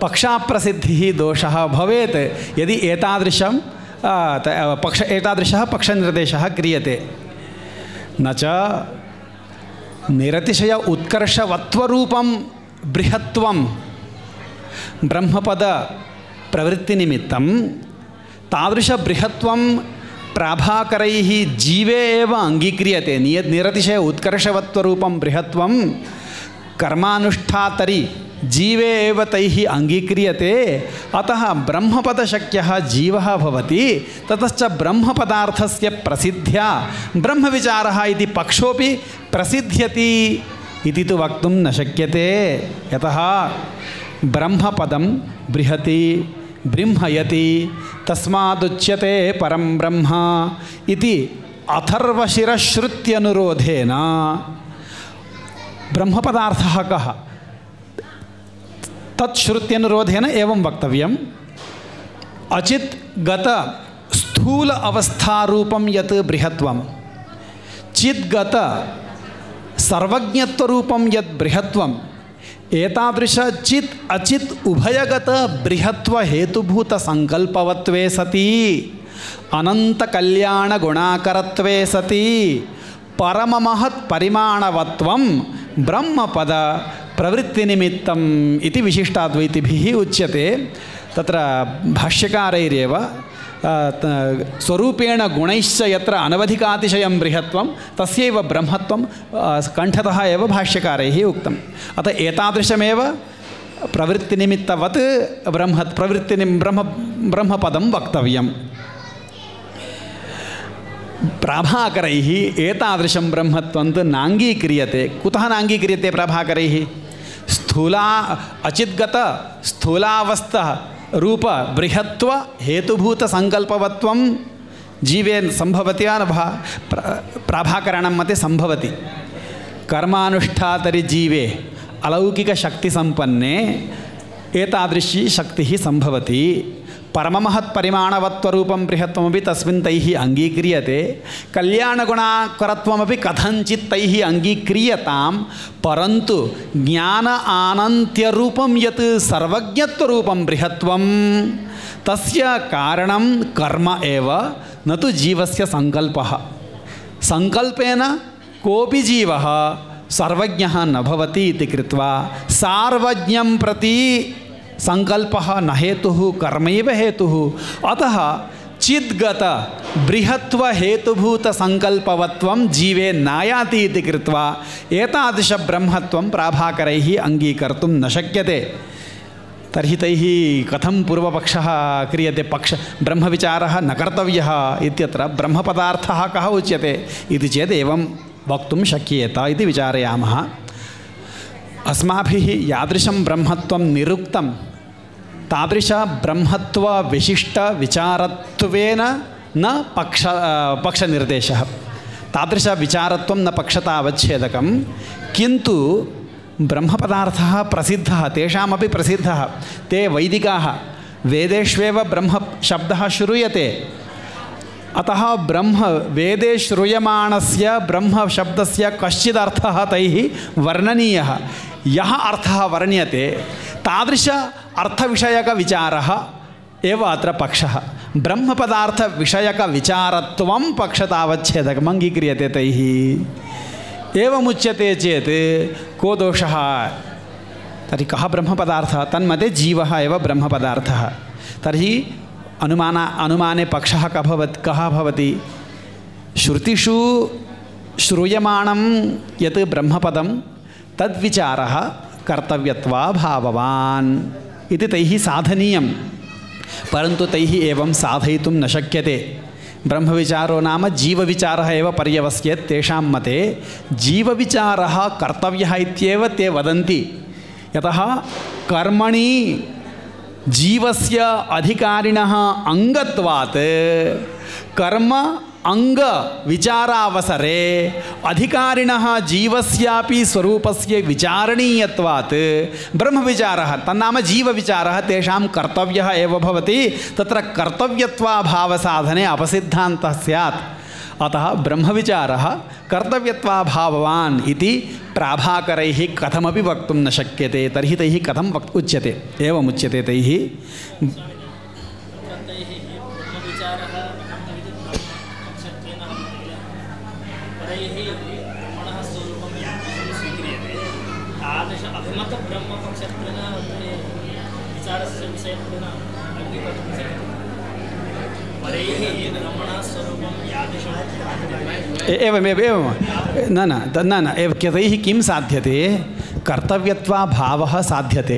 पक्षाप्रसिद्धिः दोषः भवेत् यदि एतादृशः पक्षनिर्देशः क्रियते। न च निरतिशय उत्कर्षवत्वरूपं बृहत्वं ब्रह्मपद प्रवृत्तिनिमित्तं तादृशबृहत्वं प्राभाकरैः जीवे एव अङ्गीक्रियते। निरतिशय उत्कर्षवत्वरूपं बृहत्वं कर्मानुष्ठातरि जीवे एव तैः अङ्गीक्रियते। अतः ब्रह्मपदशक्यः जीवः भवति। ततश्च ब्रह्मपदार्थस्य प्रसिद्ध्या ब्रह्मविचारः इति पक्षोपि प्रसिद्ध्यति इति तु वक्तुं न शक्यते। यतः ब्रह्मपदं बृहति बृंहयति तस्मादुच्यते परं ब्रह्म इति अथर्वशिरश्रुत्यनुरोधेन ब्रह्मपदार्थः कः? तत्श्रुत्यनुरोधेन एवं वक्तव्यम्। अचित् गत स्थूल अवस्थारूपं यत् बृहत्वं, चिद्गत सर्वज्ञत्वरूपं यत् बृहत्वं, एतादृश चित् अचित् उभयगत बृहत्व हेतुभूत संकल्पवत्वे सति अनंत कल्याण गुणाकरत्वे सति परममहत् परिमाणवत्वं ब्रह्मपद प्रवृत्तिनिमित्तम् इति विशिष्टाद्वैतिभिः उच्यते। तत्र भाष्यकारैरेव स्वरूपेण गुणैश्च यत्र अनवधिकातिशयं बृहत्वं तस्यैव ब्रह्मत्वं कण्ठतः एव भाष्यकारैः उक्तम्। अतः एतादृशमेव प्रवृत्तिनिमित्तवत् ब्रह्मपदं वक्तव्यम्। प्राभाकरैः एतादृशं ब्रह्मत्वं तु नाङ्गीक्रियते। कुतः नाङ्गीक्रियते प्राभाकरैः? अचिद्गत स्थूलावस्था रूप बृहत्व हेतुभूत संकल्पवत्वं जीवे संभवति वा न प्राभाकराणां मते संभवति। कर्मानुष्ठातरि जीवे अलौकिक शक्ति संपन्ने एतादृशी शक्तिः संभवति। परममहत् परिमाणवत्वरूपं बृहत्वमपि तस्मिन् तैः अङ्गीक्रियते। कल्याणगुणाकरत्वमपि कथञ्चित् तैः अङ्गीक्रियतां, परन्तु ज्ञान आनन्त्यरूपं यत् सर्वज्ञत्वरूपं बृहत्वं तस्य कारणं कर्म एव, न तु जीवस्य संकल्पः। संकल्पेन कोऽपि जीवः सर्वज्ञः न भवति इति कृत्वा सार्वज्ञं प्रति संकल्पः न हेतुः, कर्मैव हेतुः। अतः चिद्गत बृहत्व हेतुभूत संकल्पवत्वं जीवे नायाति इति कृत्वा एतादृश ब्रह्मत्वं प्राभाकरैः अङ्गीकर्तुं न शक्यते। तर्हि तैः कथं पूर्वपक्षः क्रियते? ब्रह्मविचारः न कर्तव्यः इत्यत्र ब्रह्मपदार्थः कः उच्यते इति चेत् एवं वक्तुं शक्येत इति विचारयामः। अस्माभिः यादृशं ब्रह्मत्वं निरुक्तं तादृश ब्रह्मत्व विशिष्ट विचारत्वेन न पक्षनिर्देशः। तादृश विचारत्वं न पक्षतावच्छेदकं, किन्तु ब्रह्मपदार्थः प्रसिद्धः, तेषामपि प्रसिद्धः। ते वैदिकाः, वेदेष्वेव ब्रह्म शब्दः श्रूयते। अतः ब्रह्म वेदे श्रूयमाणस्य ब्रह्म शब्दस्य कश्चिदर्थः तैः वर्णनीयः। यः अर्थः वर्ण्यते तादृश अर्थविषयकविचारः एव अत्र पक्षः। ब्रह्मपदार्थविषयकविचारत्वं पक्षतावच्छेदकम् अङ्गीक्रियते तैः। एवमुच्यते चेत् को दोषः? तर्हि कः ब्रह्मपदार्थः? तन्मध्ये जीवः एव ब्रह्मपदार्थः। तर्हि अनुमाने पक्षः कः भवति? श्रुतिषु श्रूयमाणं यत् ब्रह्मपदं तद्विचारः कर्तव्यत्वाभावान् इति तैः साधनीयं, परन्तु तैः एवं साधयितुं न शक्यते। ब्रह्मविचारो नाम जीवविचारः एव पर्यवस्येत्। तेषां मते जीवविचारः कर्तव्यः इत्येव ते वदन्ति। यतः कर्मणि जीवस्य अधिकारिणः अङ्गत्वात् कर्म अंग विचारावसरे अधिकारिणः जीवस्यापि स्वरूपस्य विचारणीयत्वात् ब्रह्मविचारः तन्नाम जीवविचारः तेषां कर्तव्यः एव भवति। तत्र कर्तव्यत्वाभावसाधने अपसिद्धान्तः स्यात्। अतः ब्रह्मविचारः कर्तव्यत्वाभावान् इति प्राभाकरैः कथमपि वक्तुं न शक्यते। तर्हि तैः कथं उच्यते? एवमुच्यते तैः एवमेव न तैः किं साध्यते? कर्तव्यत्वाभावः साध्यते।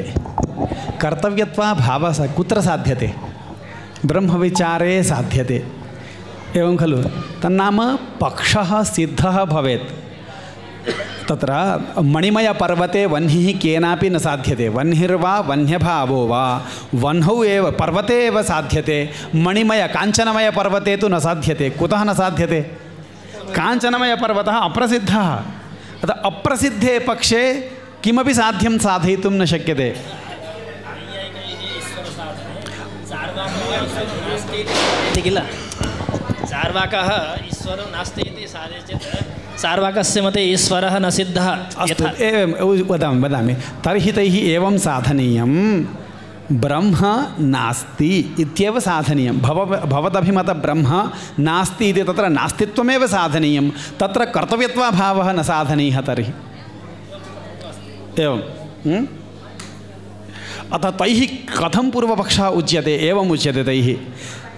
कर्तव्यत्वाभावः कुत्र साध्यते? ब्रह्मविचारे साध्यते। एवं खलु? तन्नाम पक्षः सिद्धः भवेत्। तत्र मणिमयपर्वते वह्निः केनापि न साध्यते। वह्निर्वा वह्न्यभावो वा वह्नौ एव पर्वते एव साध्यते। मणिमय काञ्चनमयपर्वते तु न साध्यते। कुतः न साध्यते? काञ्चनमयपर्वतः अप्रसिद्धः। अतः अप्रसिद्धे पक्षे किमपि साध्यं साधयितुं न शक्यते। किल चार्वाकः ईश्वरो नास्ति इति सारे चेत् चार्वाकस्य मते ईश्वरः न सिद्धः। अस्तु वदामि तर्हि तैः एवं साधनीयं ब्रह्म नास्ति इत्येव साधनीयं। भवदभिमतब्रह्म नास्ति इति तत्र नास्तित्वमेव साधनीयं, तत्र कर्तव्यत्वाभावः न साधनीयः तर्हि। एवं अतः तैः कथं पूर्वपक्षः उच्यते? एवम् उच्यते तैः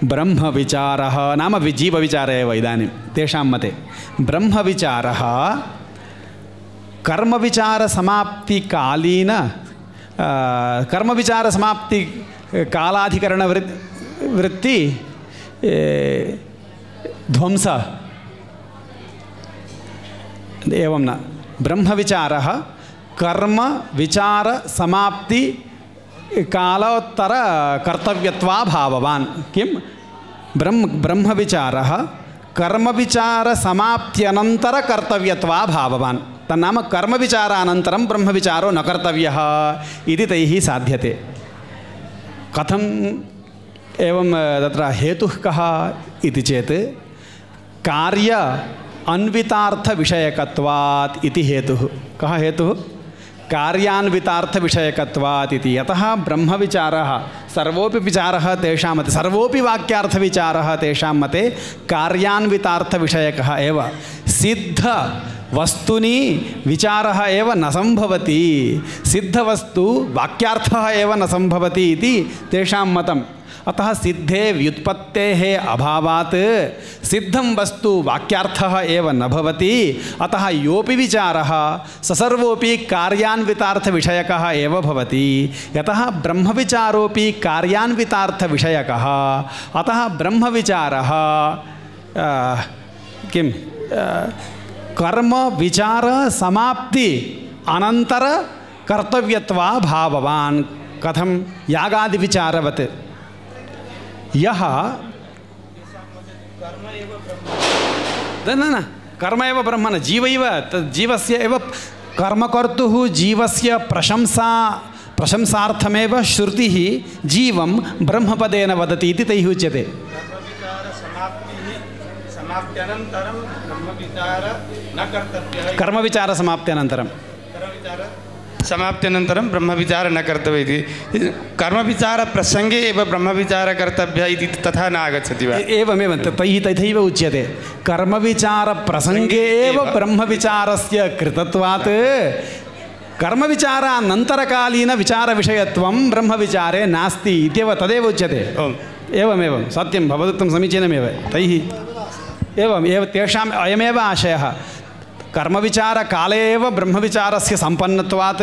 ब्रह्मविचारः नाम जीवविचारः एव इदानीं तेषां मते। ब्रह्मविचारः कर्मविचारसमाप्तिकालीन कर्मविचारसमाप्तिकालाधिकरणवृत्ति ध्वंस एवं न। ब्रह्मविचारः कर्मविचारसमाप्ति कालोत्तर कर्तव्यत्वाभाववान्। किं ब्रह्मविचारः कर्मविचारसमाप्त्यनन्तर कर्तव्यत्वाभाववान्। तन्नाम कर्मविचारानन्तरं ब्रह्मविचारो न कर्तव्यः इति तैः साध्यते। कथम् एवं तत्र हेतुः कः इति चेत् कार्य अन्वितार्थविषयकत्वात् इति हेतुः। कः हेतुः? कार्यान्वितार्थविषयकत्वात् इति। यतः ब्रह्मविचारः सर्वोपि विचारः तेषां मते, सर्वोपि वाक्यार्थविचारः तेषां मते कार्यान्वितार्थविषयकः एव। सिद्धवस्तुनि विचारः एव न सम्भवति, सिद्धवस्तु वाक्यार्थः एव न सम्भवति इति तेषां मतम्। अतः सिद्धे व्युत्पत्तेः अभावात् सिद्धं वस्तु वाक्यार्थः एव न भवति। अतः योऽपि विचारः ससर्वोऽपि कार्यान्वितार्थविषयकः एव भवति। यतः ब्रह्मविचारोऽपि कार्यान्वितार्थविषयकः। अतः ब्रह्मविचारः किं कर्मविचारसमाप्ति अनन्तर कर्तव्यत्वाभाववान्। कथं? यागादिविचारवत्। यः न कर्म एव ब्रह्म न जीवैव जीवस्य एव कर्मकर्तुः जीवस्य प्रशंसार्थमेव श्रुतिः जीवं ब्रह्मपदेन वदति इति तैः उच्यते। कर्मविचारसमाप्त्यनन्तरं समाप्त्यनन्तरं ब्रह्मविचारः न कर्तव्यः इति। कर्मविचारप्रसङ्गे एव ब्रह्मविचारः कर्तव्यः इति तथा न आगच्छति वा? एवमेव तैः तथैव उच्यते। कर्मविचारप्रसङ्गे एव ब्रह्मविचारस्य कृतत्वात् कर्मविचारानन्तरकालीनविचारविषयत्वं ब्रह्मविचारे नास्ति इत्येव तदेव उच्यते। एवमेवं सत्यं भवदुक्तं समीचीनमेव। तैः एवम् एव तेषाम् अयमेव आशयः। कर्मविचारकाले एव ब्रह्मविचारस्य सम्पन्नत्वात्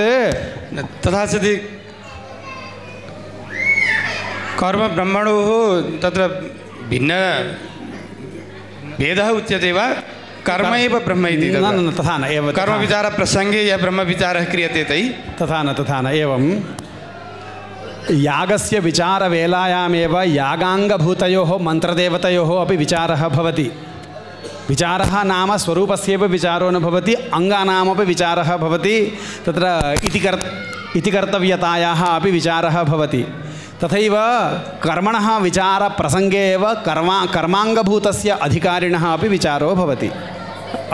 तथा सति कर्मब्रह्मणोः तत्र भिन्न भेदः उच्यते वा? कर्म एव ब्रह्म इति? न तथा न एव। कर्मविचारप्रसङ्गे यः ब्रह्मविचारः क्रियते तैः तथा न एवं यागस्य विचारवेलायामेव यागाङ्गभूतयोः मन्त्रदेवतयोः अपि विचारः भवति। विचारः नाम स्वरूपस्यैव विचारो न भवति, अङ्गानामपि विचारः भवति। तत्र इति कर्तव्यतायाः अपि विचारः भवति। तथैव कर्मणः विचारप्रसङ्गे एव कर्माङ्गभूतस्य अधिकारिणः अपि विचारो भवति।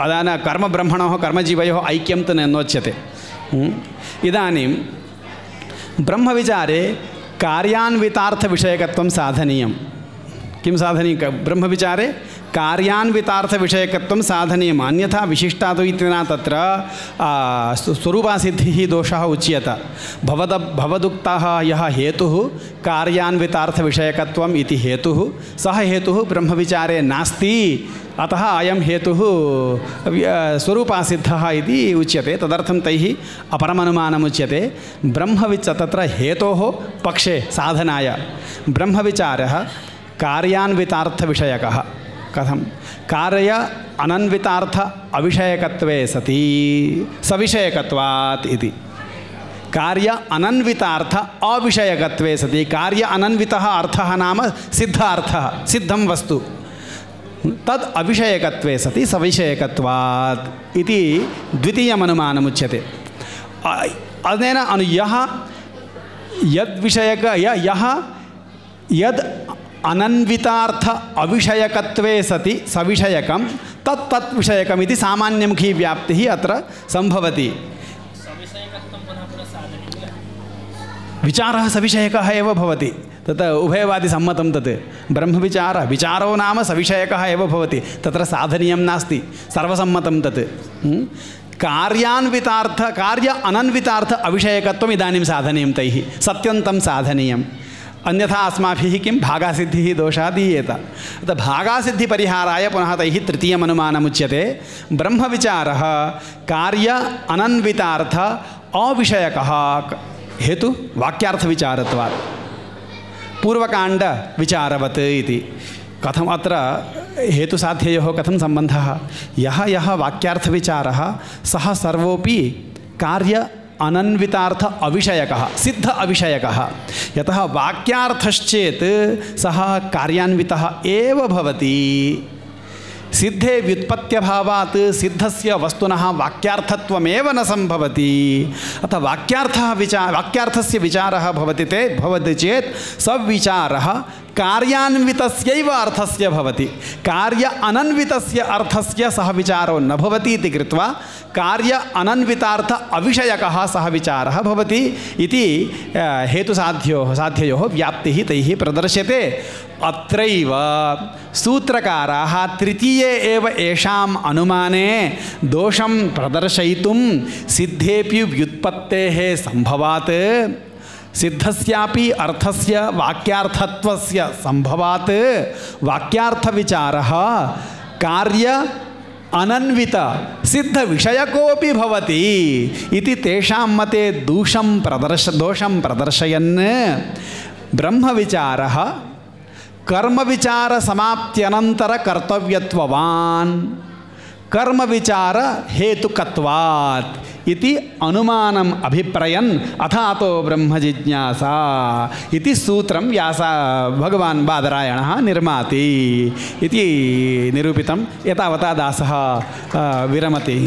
अदान कर्मब्रह्मणोः कर्मजीवयोः ऐक्यं तु नोच्यते। इदानीं ब्रह्मविचारे कार्यान्वितार्थविषयकत्वं साधनीयं। किं साधनीयं? ब्रह्मविचारे कार्यान्वितार्थविषयकत्वं साधनीयम्। अन्यथा विशिष्टाद् इत्यनेन तत्र स्वरूपासिद्धिः दोषः उच्यते। भवदुक्तः यः हेतुः कार्यान्वितार्थविषयकत्वम् इति हेतुः, सः हेतुः ब्रह्मविचारे नास्ति। अतः अयं हेतुः स्वरूपासिद्धः इति उच्यते। तदर्थं तैः अपरमनुमानमुच्यते। तत्र हेतोः पक्षे साधनाय ब्रह्मविचारः कार्यान्वितार्थविषयकः। कथं? कार्य अनन्वितार्थ अविषयकत्वे सति सविषयकत्वात् इति। कार्य अनन्वितार्थ अविषयकत्वे सति। कार्य अनन्वितः अर्थः नाम सिद्धार्थः, सिद्धं वस्तु, तद् अविषयकत्वे सति सविषयकत्वात् इति द्वितीयमनुमानमुच्यते। अनेन यः यद्विषयक यः यद् अनन्वितार्थ अविषयकत्वे सति सविषयकं तत् विषयकम् इति सामान्यमुखी व्याप्तिः अत्र सम्भवति। विचारः सविषयकः एव भवति, तत् उभयवादिसम्मतं तत् ब्रह्मविचारो नाम सविषयकः एव भवति, तत्र साधनीयं नास्ति, सर्वसम्मतं तत्। कार्य अनन्वितार्थ अविषयकत्वम् इदानीं साधनीयं तैः, सत्यन्तं साधनीयम्, अन्यथा अस्माभिः किं भागासिद्धिः दोषः दीयेत। अतः भागासिद्धिपरिहाराय पुनः तैः तृतीयम् अनुमानमुच्यते। ब्रह्मविचारः कार्य अनन्वितार्थ अविषयकः हेतु वाक्यार्थविचारत्वात् पूर्वकाण्डविचारवत् इति। कथम् अत्र हेतुसाध्ययोः कथं सम्बन्धः? यः वाक्यार्थविचारः सः सर्वोपि कार्य अनन्वितार्थ अविषयकः सिद्ध अविषयकः। यतः वाक्यार्थश्चेत् सः कार्यान्वितः एव भवति। सिद्धे व्युत्पत्त्यभावात् सिद्धस्य वस्तुनः वाक्यार्थत्वमेव न सम्भवति। अतः वाक्यार्थस्य विचारः भवति चेत् सविचारः कार्यान्वितस्यैव अर्थस्य भवति। कार्य अनन्वितस्य अर्थस्य सः विचारो न भवति इति कृत्वा कार्य अनन्वितार्थ अविषयकः सः विचारः भवति इति हेतुसाध्ययोः व्याप्तिः तैः प्रदर्श्यते। अत्रैव सूत्रकाराः तृतीये एव येषाम् अनुमाने दोषं प्रदर्शयितुं सिद्धेपि व्युत्पत्तेः सम्भवात् सिद्धस्यापि अर्थस्य वाक्यार्थत्वस्य सम्भवात् वाक्यार्थविचारः कार्य अनन्वित सिद्धविषयकोऽपि भवति इति तेषां मते दोषं प्रदर्शयन् ब्रह्मविचारः कर्मविचारसमाप्त्यनन्तरकर्तव्यत्ववान् कर्मविचारहेतुकत्वात् इति अनुमानम् अभिप्रयन् अथातो ब्रह्मजिज्ञासा इति सूत्रं भगवान् बादरायणः निर्माति इति निरूपितं। एतावता दासः विरमति।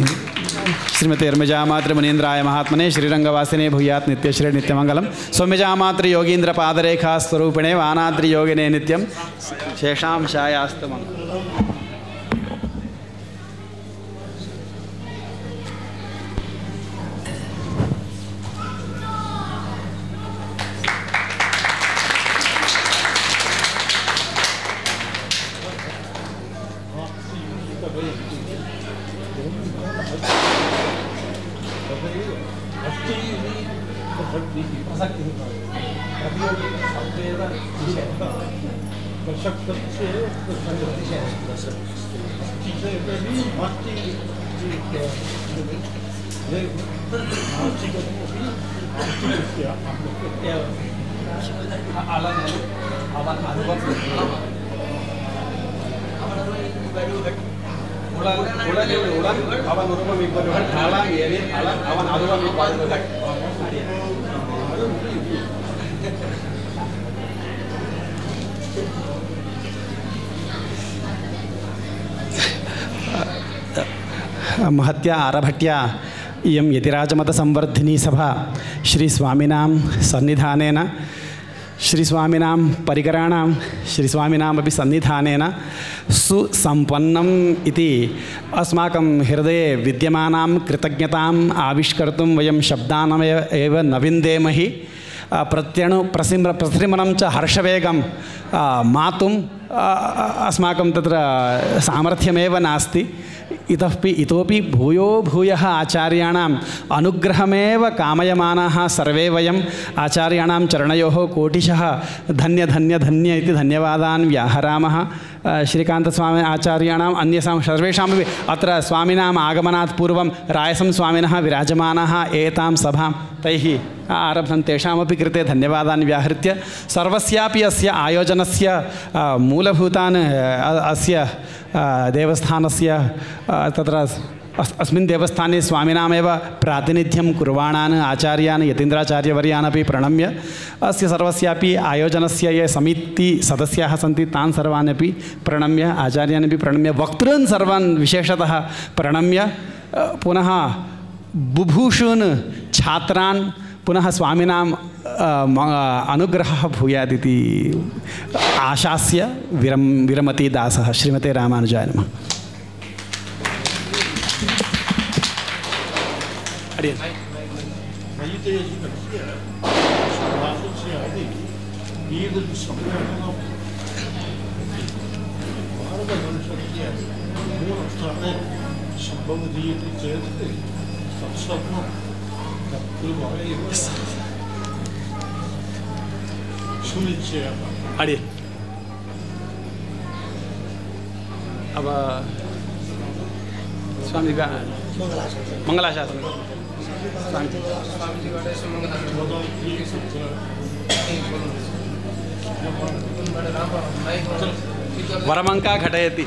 श्रीमते अर्मजामातृमुनीन्द्राय महात्मने श्रीरङ्गवासिने भूयात् नित्यश्री नित्यमङ्गलं सौम्यजामातृयोगीन्द्रपादरेखा स्वरूपिणे वानाद्रियोगिने नित्यं शेषां शायास्तु मङ्गलम्। महत्या आरभट्या इयं यतिराजमतसंवर्धिनी सभा श्रीस्वामिनां सन्निधानेन श्रीस्वामिनां परिकराणां श्रीस्वामिनामपि सन्निधानेन सुसम्पन्नम् इति अस्माकं हृदये विद्यमानां कृतज्ञताम् आविष्कर्तुं वयं शब्दानमेव न विन्देमहि। प्रसृमनं च हर्षवेगं मातुम् अस्माकं तत्र सामर्थ्यमेव नास्ति। इतोपि भूयः आचार्याणाम् अनुग्रहमेव कामयमानाः सर्वे वयम् आचार्याणां चरणयोः कोटिशः धन्य इति धन्यवादान् व्याहरामः। श्रीकान्तस्वामी आचार्याणाम् अन्येषां सर्वेषामपि अत्र स्वामिनाम् आगमनात् पूर्वं रायसं स्वामिनः विराजमानाः एतां सभां तैः आरब्धं तेषामपि कृते धन्यवादान् व्याहृत्य सर्वस्यापि अस्य आयोजनस्य मूलभूतान् अस्य देवस्थानस्य तत्र अस्मिन् देवस्थाने स्वामिनामेव प्रातिनिध्यं कुर्वाणान् आचार्यान् यतीन्द्राचार्यवर्यान् अपि प्रणम्य अस्य सर्वस्यापि आयोजनस्य ये समितिसदस्याः सन्ति तान् सर्वान् अपि प्रणम्य आचार्यान् अपि प्रणम्य वक्तॄन् सर्वान् विशेषतः प्रणम्य पुनः बुभूषून् छात्रान् पुनः स्वामिनां अनुग्रहः भूयादिति आशास्य विरमति दासः। श्रीमते रामानुजाय नमः। अरे अब स्वामी का मंगलाशासन वरमंका घटयति।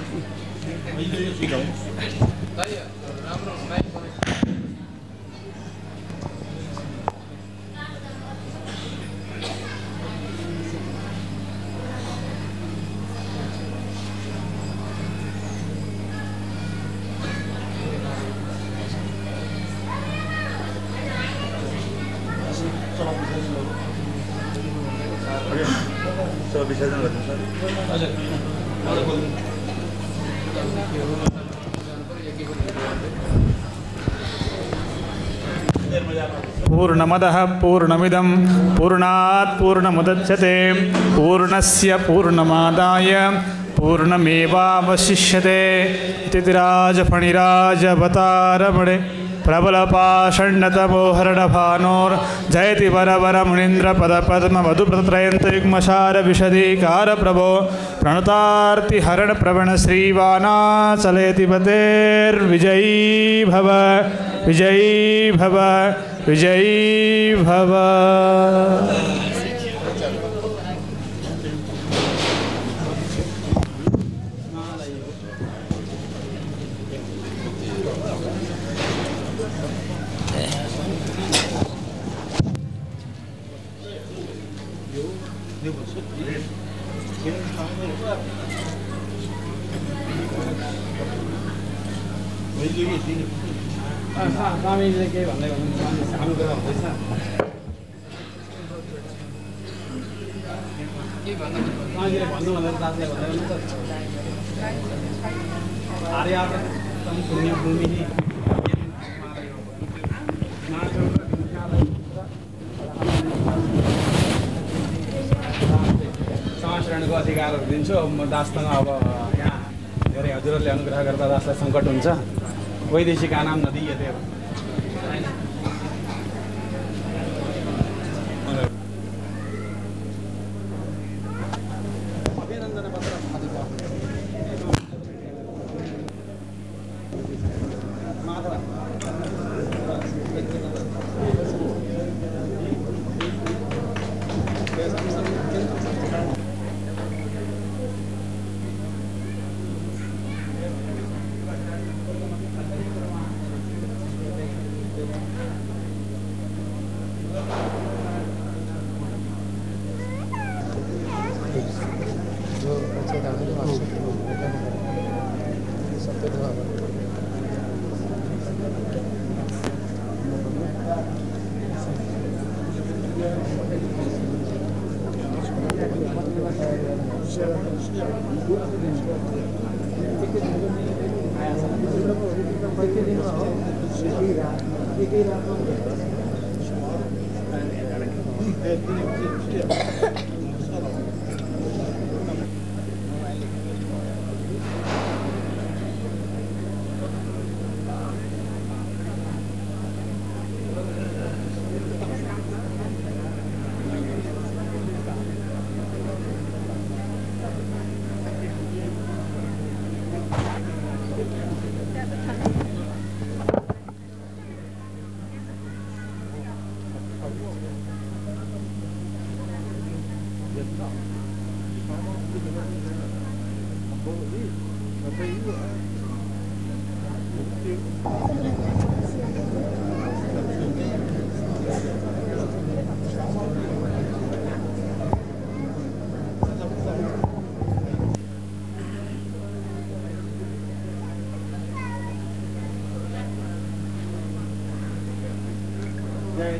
पूर्णमदः पूर्णमिदं पूर्णात् पूर्णमुदच्यते पूर्णस्य पूर्णमादाय पूर्णमेवावशिष्यते। तिथिराजफणिराजवतारमणे प्रबलपाषण्डतमोहरणभानोर्जयति वरवरमुनीन्द्रपदपद्मवधुप्रत्रयन्तयुग्मसारविशदीकारप्रभो प्रणतार्तिहरणप्रवणश्रीवानाचलेति पतेर्विजयी भव विजयी भव विजयी भव। स्वामीले के भन्दै हुनुहुन्छ अनुग्रह हुँदैछ के स्वामीले भन्नु भनेर दासले भन्दै हुनुहुन्छ आर्यावर्तम पुण्यभूमि समाचरणको अधिकारहरू दिन्छु। म दाससँग अब यहाँ धेरै हजुरहरूले अनुग्रह गर्दा दासलाई सङ्कट हुन्छ। वैदेशिक नाम नदीयते। जय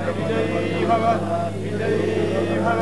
विजयी भव विजयी भव।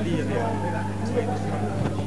Iya,